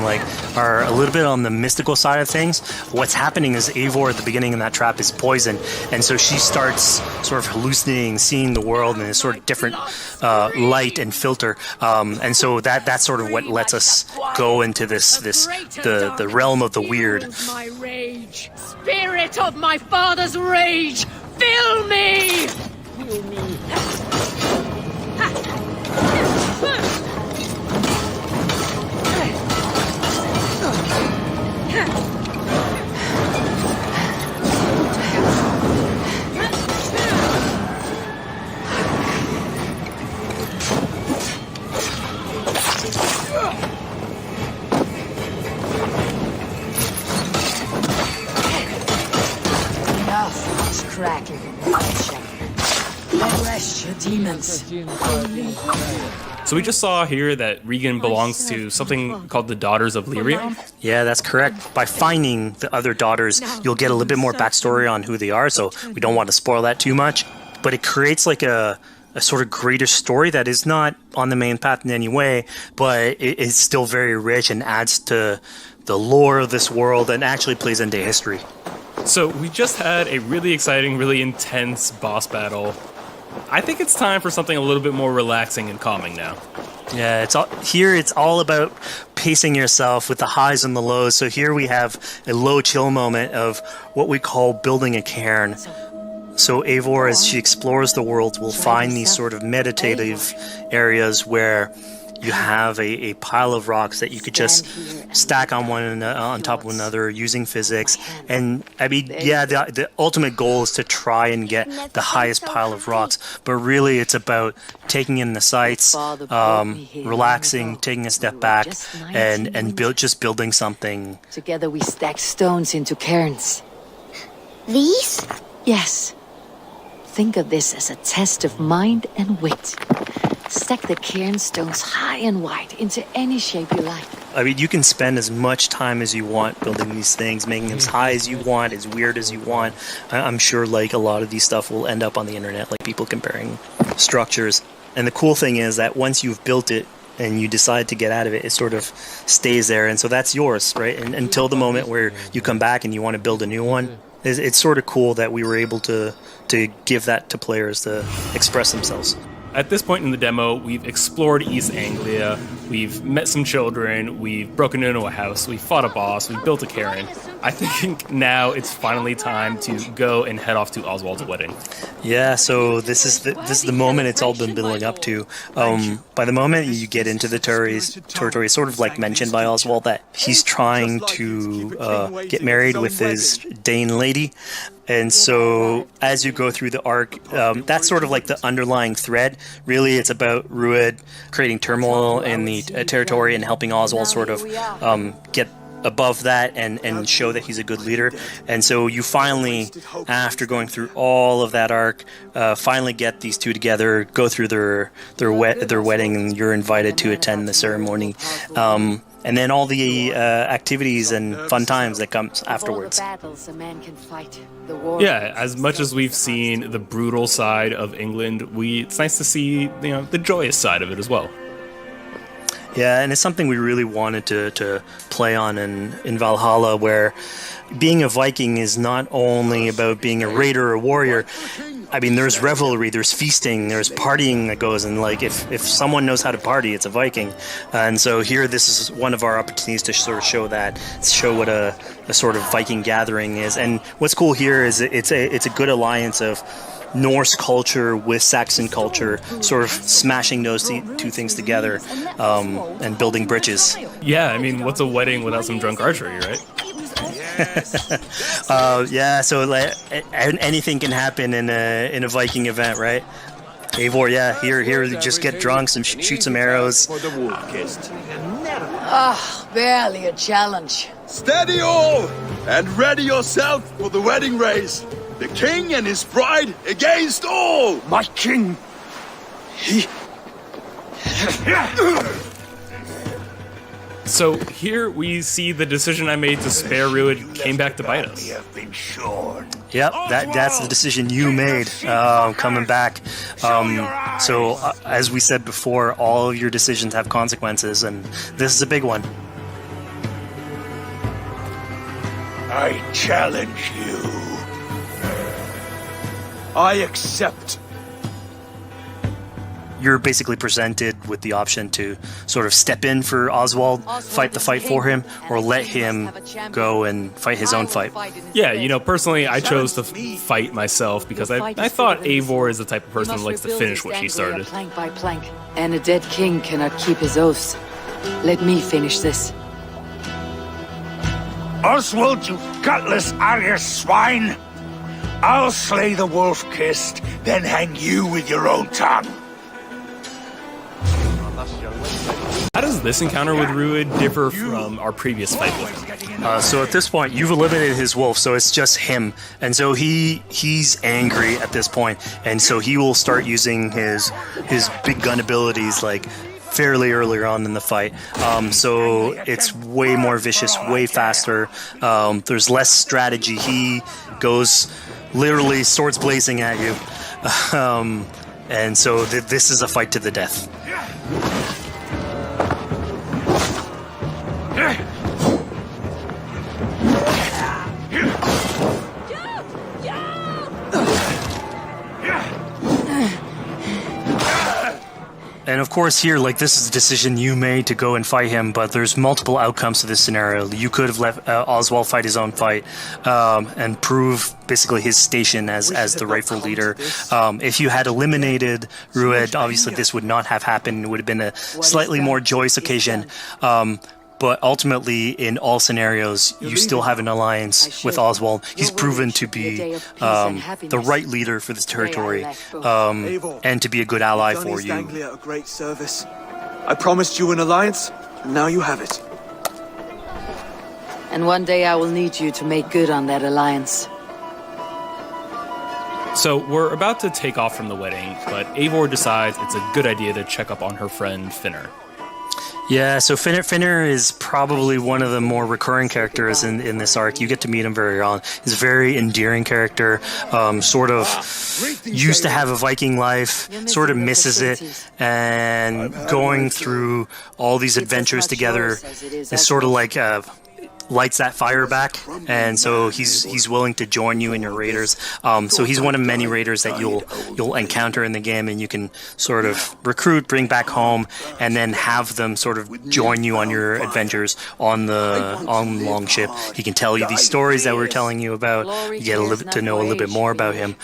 [SPEAKER 3] are a little bit on the mystical side of things. What's happening is Eivor at the beginning in that trap is poisoned, and so she starts sort of hallucinating, seeing the world in a sort of different light and filter. And so that's sort of what lets us go into the realm of the weird.
[SPEAKER 9] My rage, spirit of my father's rage, fill me! Fill me.
[SPEAKER 11] Enough is cracking and watching. Rest your demons.
[SPEAKER 6] So we just saw here that Regan belongs to something called the Daughters of Lyrium.
[SPEAKER 3] Yeah, that's correct. By finding the other daughters, you'll get a little bit more backstory on who they are, so we don't want to spoil that too much. But it creates like a sort of greater story that is not on the main path in any way, but it is still very rich and adds to the lore of this world and actually plays into history.
[SPEAKER 6] So we just had a really exciting, really intense boss battle. I think it's time for something a little bit more relaxing and calming now.
[SPEAKER 3] Yeah, it's all about pacing yourself with the highs and the lows. So here we have a low chill moment of what we call building a cairn. So Eivor, as she explores the world, will find these sort of meditative areas where you have a pile of rocks that you could just stack on top of one another using physics. And I mean, yeah, the ultimate goal is to try and get the highest pile of rocks. But really, it's about taking in the sights, relaxing, taking a step back, and just building something.
[SPEAKER 11] Together we stack stones into cairns.
[SPEAKER 26] These?
[SPEAKER 11] Yes. Think of this as a test of mind and wit. Stack the cairn stones high and wide into any shape you like.
[SPEAKER 3] I mean, you can spend as much time as you want building these things, making them as high as you want, as weird as you want. I'm sure like a lot of these stuff will end up on the internet, like people comparing structures. And the cool thing is that once you've built it and you decide to get out of it, it sort of stays there. And so that's yours, right? And until the moment where you come back and you want to build a new one, It's sort of cool that we were able to give that to players to express themselves.
[SPEAKER 6] At this point in the demo, we've explored East Anglia, we've met some children, we've broken into a house, we fought a boss, we built a cairn. I think now it's finally time to go and head off to Oswald's wedding.
[SPEAKER 3] Yeah, so this is the moment it's all been building up to. By the moment you get into the territory, it's sort of like mentioned by Oswald that he's trying to get married with his Dane lady. And so as you go through the arc, that's sort of like the underlying thread. Really, it's about Rued creating turmoil in the territory and helping Oswald sort of get above that and show that he's a good leader. And so you finally, after going through all of that arc, finally get these two together, go through their wedding, and you're invited to attend the ceremony. And then all the activities and fun times that comes afterwards.
[SPEAKER 6] Yeah, as much as we've seen the brutal side of England, it's nice to see the joyous side of it as well.
[SPEAKER 3] Yeah, and it's something we really wanted to play on in Valhalla, where being a Viking is not only about being a raider or a warrior. I mean, there's revelry, there's feasting, there's partying that goes, and like if someone knows how to party, it's a Viking. And so here, this is one of our opportunities to sort of show what a sort of Viking gathering is. And what's cool here is it's a good alliance of Norse culture with Saxon culture, sort of smashing those two things together and building bridges.
[SPEAKER 6] Yeah, I mean, what's a wedding without some drunk archery, right?
[SPEAKER 3] Yeah, so like anything can happen in a Viking event, right? Eivor, yeah, here, just get drunk, shoot some arrows.
[SPEAKER 13] Barely a challenge.
[SPEAKER 15] Steady all, and ready yourself for the wedding race. The king and his bride against all!
[SPEAKER 5] My king! He...
[SPEAKER 6] So here we see the decision I made to spare Rued came back to bite us.
[SPEAKER 3] Yep, that's the decision you made coming back. So as we said before, all of your decisions have consequences, and this is a big one.
[SPEAKER 15] I challenge you.
[SPEAKER 5] I accept.
[SPEAKER 3] You're basically presented with the option to sort of step in for Oswald, fight the fight for him, or let him go and fight his own fight.
[SPEAKER 6] Yeah, personally, I chose to fight myself because I thought Eivor is the type of person who likes to finish what she started.
[SPEAKER 13] Plank by plank, and a dead king cannot keep his oaths. Let me finish this.
[SPEAKER 14] Oswald, you gutless Irish swine! I'll slay the wolf-kissed, then hang you with your own tongue.
[SPEAKER 6] How does this encounter with Rued differ from our previous fight with him?
[SPEAKER 3] So at this point, you've eliminated his wolf, so it's just him. And so he's angry at this point, and so he will start using his big gun abilities like fairly earlier on in the fight. So it's way more vicious, way faster. There's less strategy. He goes literally swords blazing at you. And so this is a fight to the death. And of course here, like, this is a decision you made to go and fight him, but there's multiple outcomes to this scenario. You could have let Oswald fight his own fight and prove basically his station as the rightful leader. If you had eliminated Rued, obviously this would not have happened. It would have been a slightly more joyous occasion. But ultimately, in all scenarios, you still have an alliance with Oswald. He's proven to be the right leader for this territory and to be a good ally for you.
[SPEAKER 5] Anglia a great service. I promised you an alliance, and now you have it.
[SPEAKER 13] And one day I will need you to make good on that alliance.
[SPEAKER 6] So we're about to take off from the wedding, but Eivor decides it's a good idea to check up on her friend Finner.
[SPEAKER 3] Yeah, so Finner is probably one of the more recurring characters in this arc. You get to meet him very early on. He's a very endearing character, sort of used to have a Viking life, sort of misses it, and going through all these adventures together is sort of like lights that fire back, and so he's willing to join you in your raiders. So he's one of many raiders that you'll encounter in the game, and you can sort of recruit, bring back home, and then have them sort of join you on your adventures on Longship. He can tell you these stories that we're telling you about. You get to know a little bit more about him.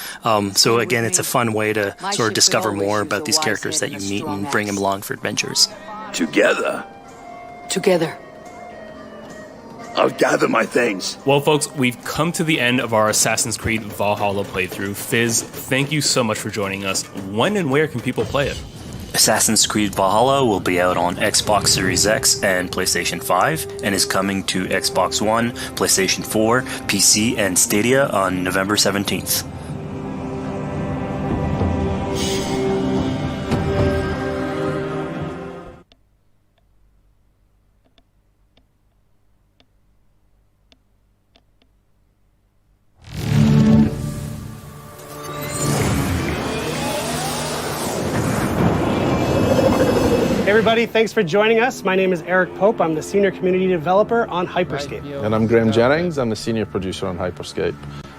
[SPEAKER 3] So again, it's a fun way to sort of discover more about these characters that you meet and bring them along for adventures.
[SPEAKER 15] Together. I'll gather my things.
[SPEAKER 6] Well, folks, we've come to the end of our Assassin's Creed Valhalla playthrough. Fizz, thank you so much for joining us. When and where can people play it?
[SPEAKER 3] Assassin's Creed Valhalla will be out on Xbox Series X and PlayStation 5, and is coming to Xbox One, PlayStation 4, PC, and Stadia on November 17th.
[SPEAKER 4] Everybody, thanks for joining us. My name is Eric Pope. I'm the Senior Community Developer on Hyperscape.
[SPEAKER 8] And I'm Graham Jennings. I'm the Senior Producer on Hyperscape.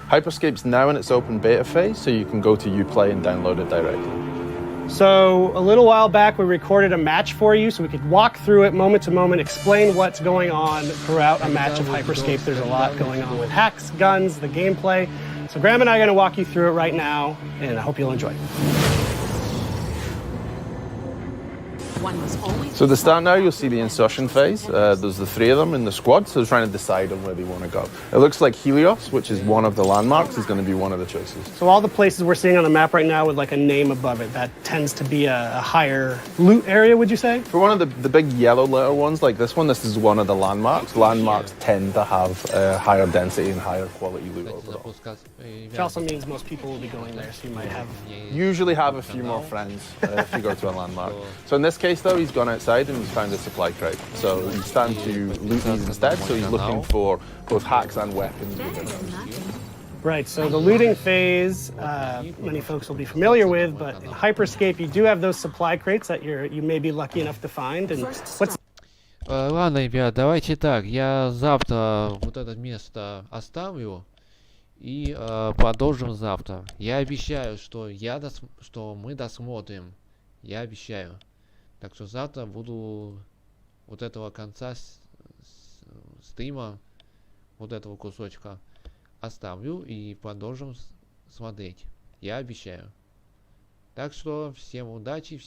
[SPEAKER 8] Hyperscape's now in its open beta phase, so you can go to Uplay and download it directly.
[SPEAKER 4] So a little while back, we recorded a match for you so we could walk through it moment to moment, explain what's going on throughout a match of Hyperscape. There's a lot going on with hacks, guns, the gameplay. So Graham and I are going to walk you through it right now, and I hope you'll enjoy it.
[SPEAKER 8] So at the start now, you'll see the insertion phase. There's the three of them in the squad, so they're trying to decide on where they want to go. It looks like Helios, which is one of the landmarks, is going to be one of the choices.
[SPEAKER 4] So all the places we're seeing on the map right now with like a name above it, that tends to be a higher loot area, would you say?
[SPEAKER 8] For one of the big yellow letter ones like this one, this is one of the landmarks. Landmarks tend to have higher density and higher quality loot overall.
[SPEAKER 4] Which also means most people will be going there, so you might have...
[SPEAKER 8] Usually have a few more friends if you go to a landmark. So in this case though, he's gone outside and he's found a supply crate. So he's starting to loot these instead, so he's looking for both hacks and weapons within those.
[SPEAKER 4] Right, so the looting phase, many folks will be familiar with, but in Hyperscape you do have those supply crates that you may be lucky enough to find. And what's...
[SPEAKER 19] Ладно, ребят, давайте так. Я завтра вот это место оставлю и продолжим завтра. Я обещаю, что мы досмотрим. Я обещаю. Так что завтра буду вот этого конца стрима, вот этого кусочка оставлю и продолжим смотреть. Я обещаю. Так что всем удачи.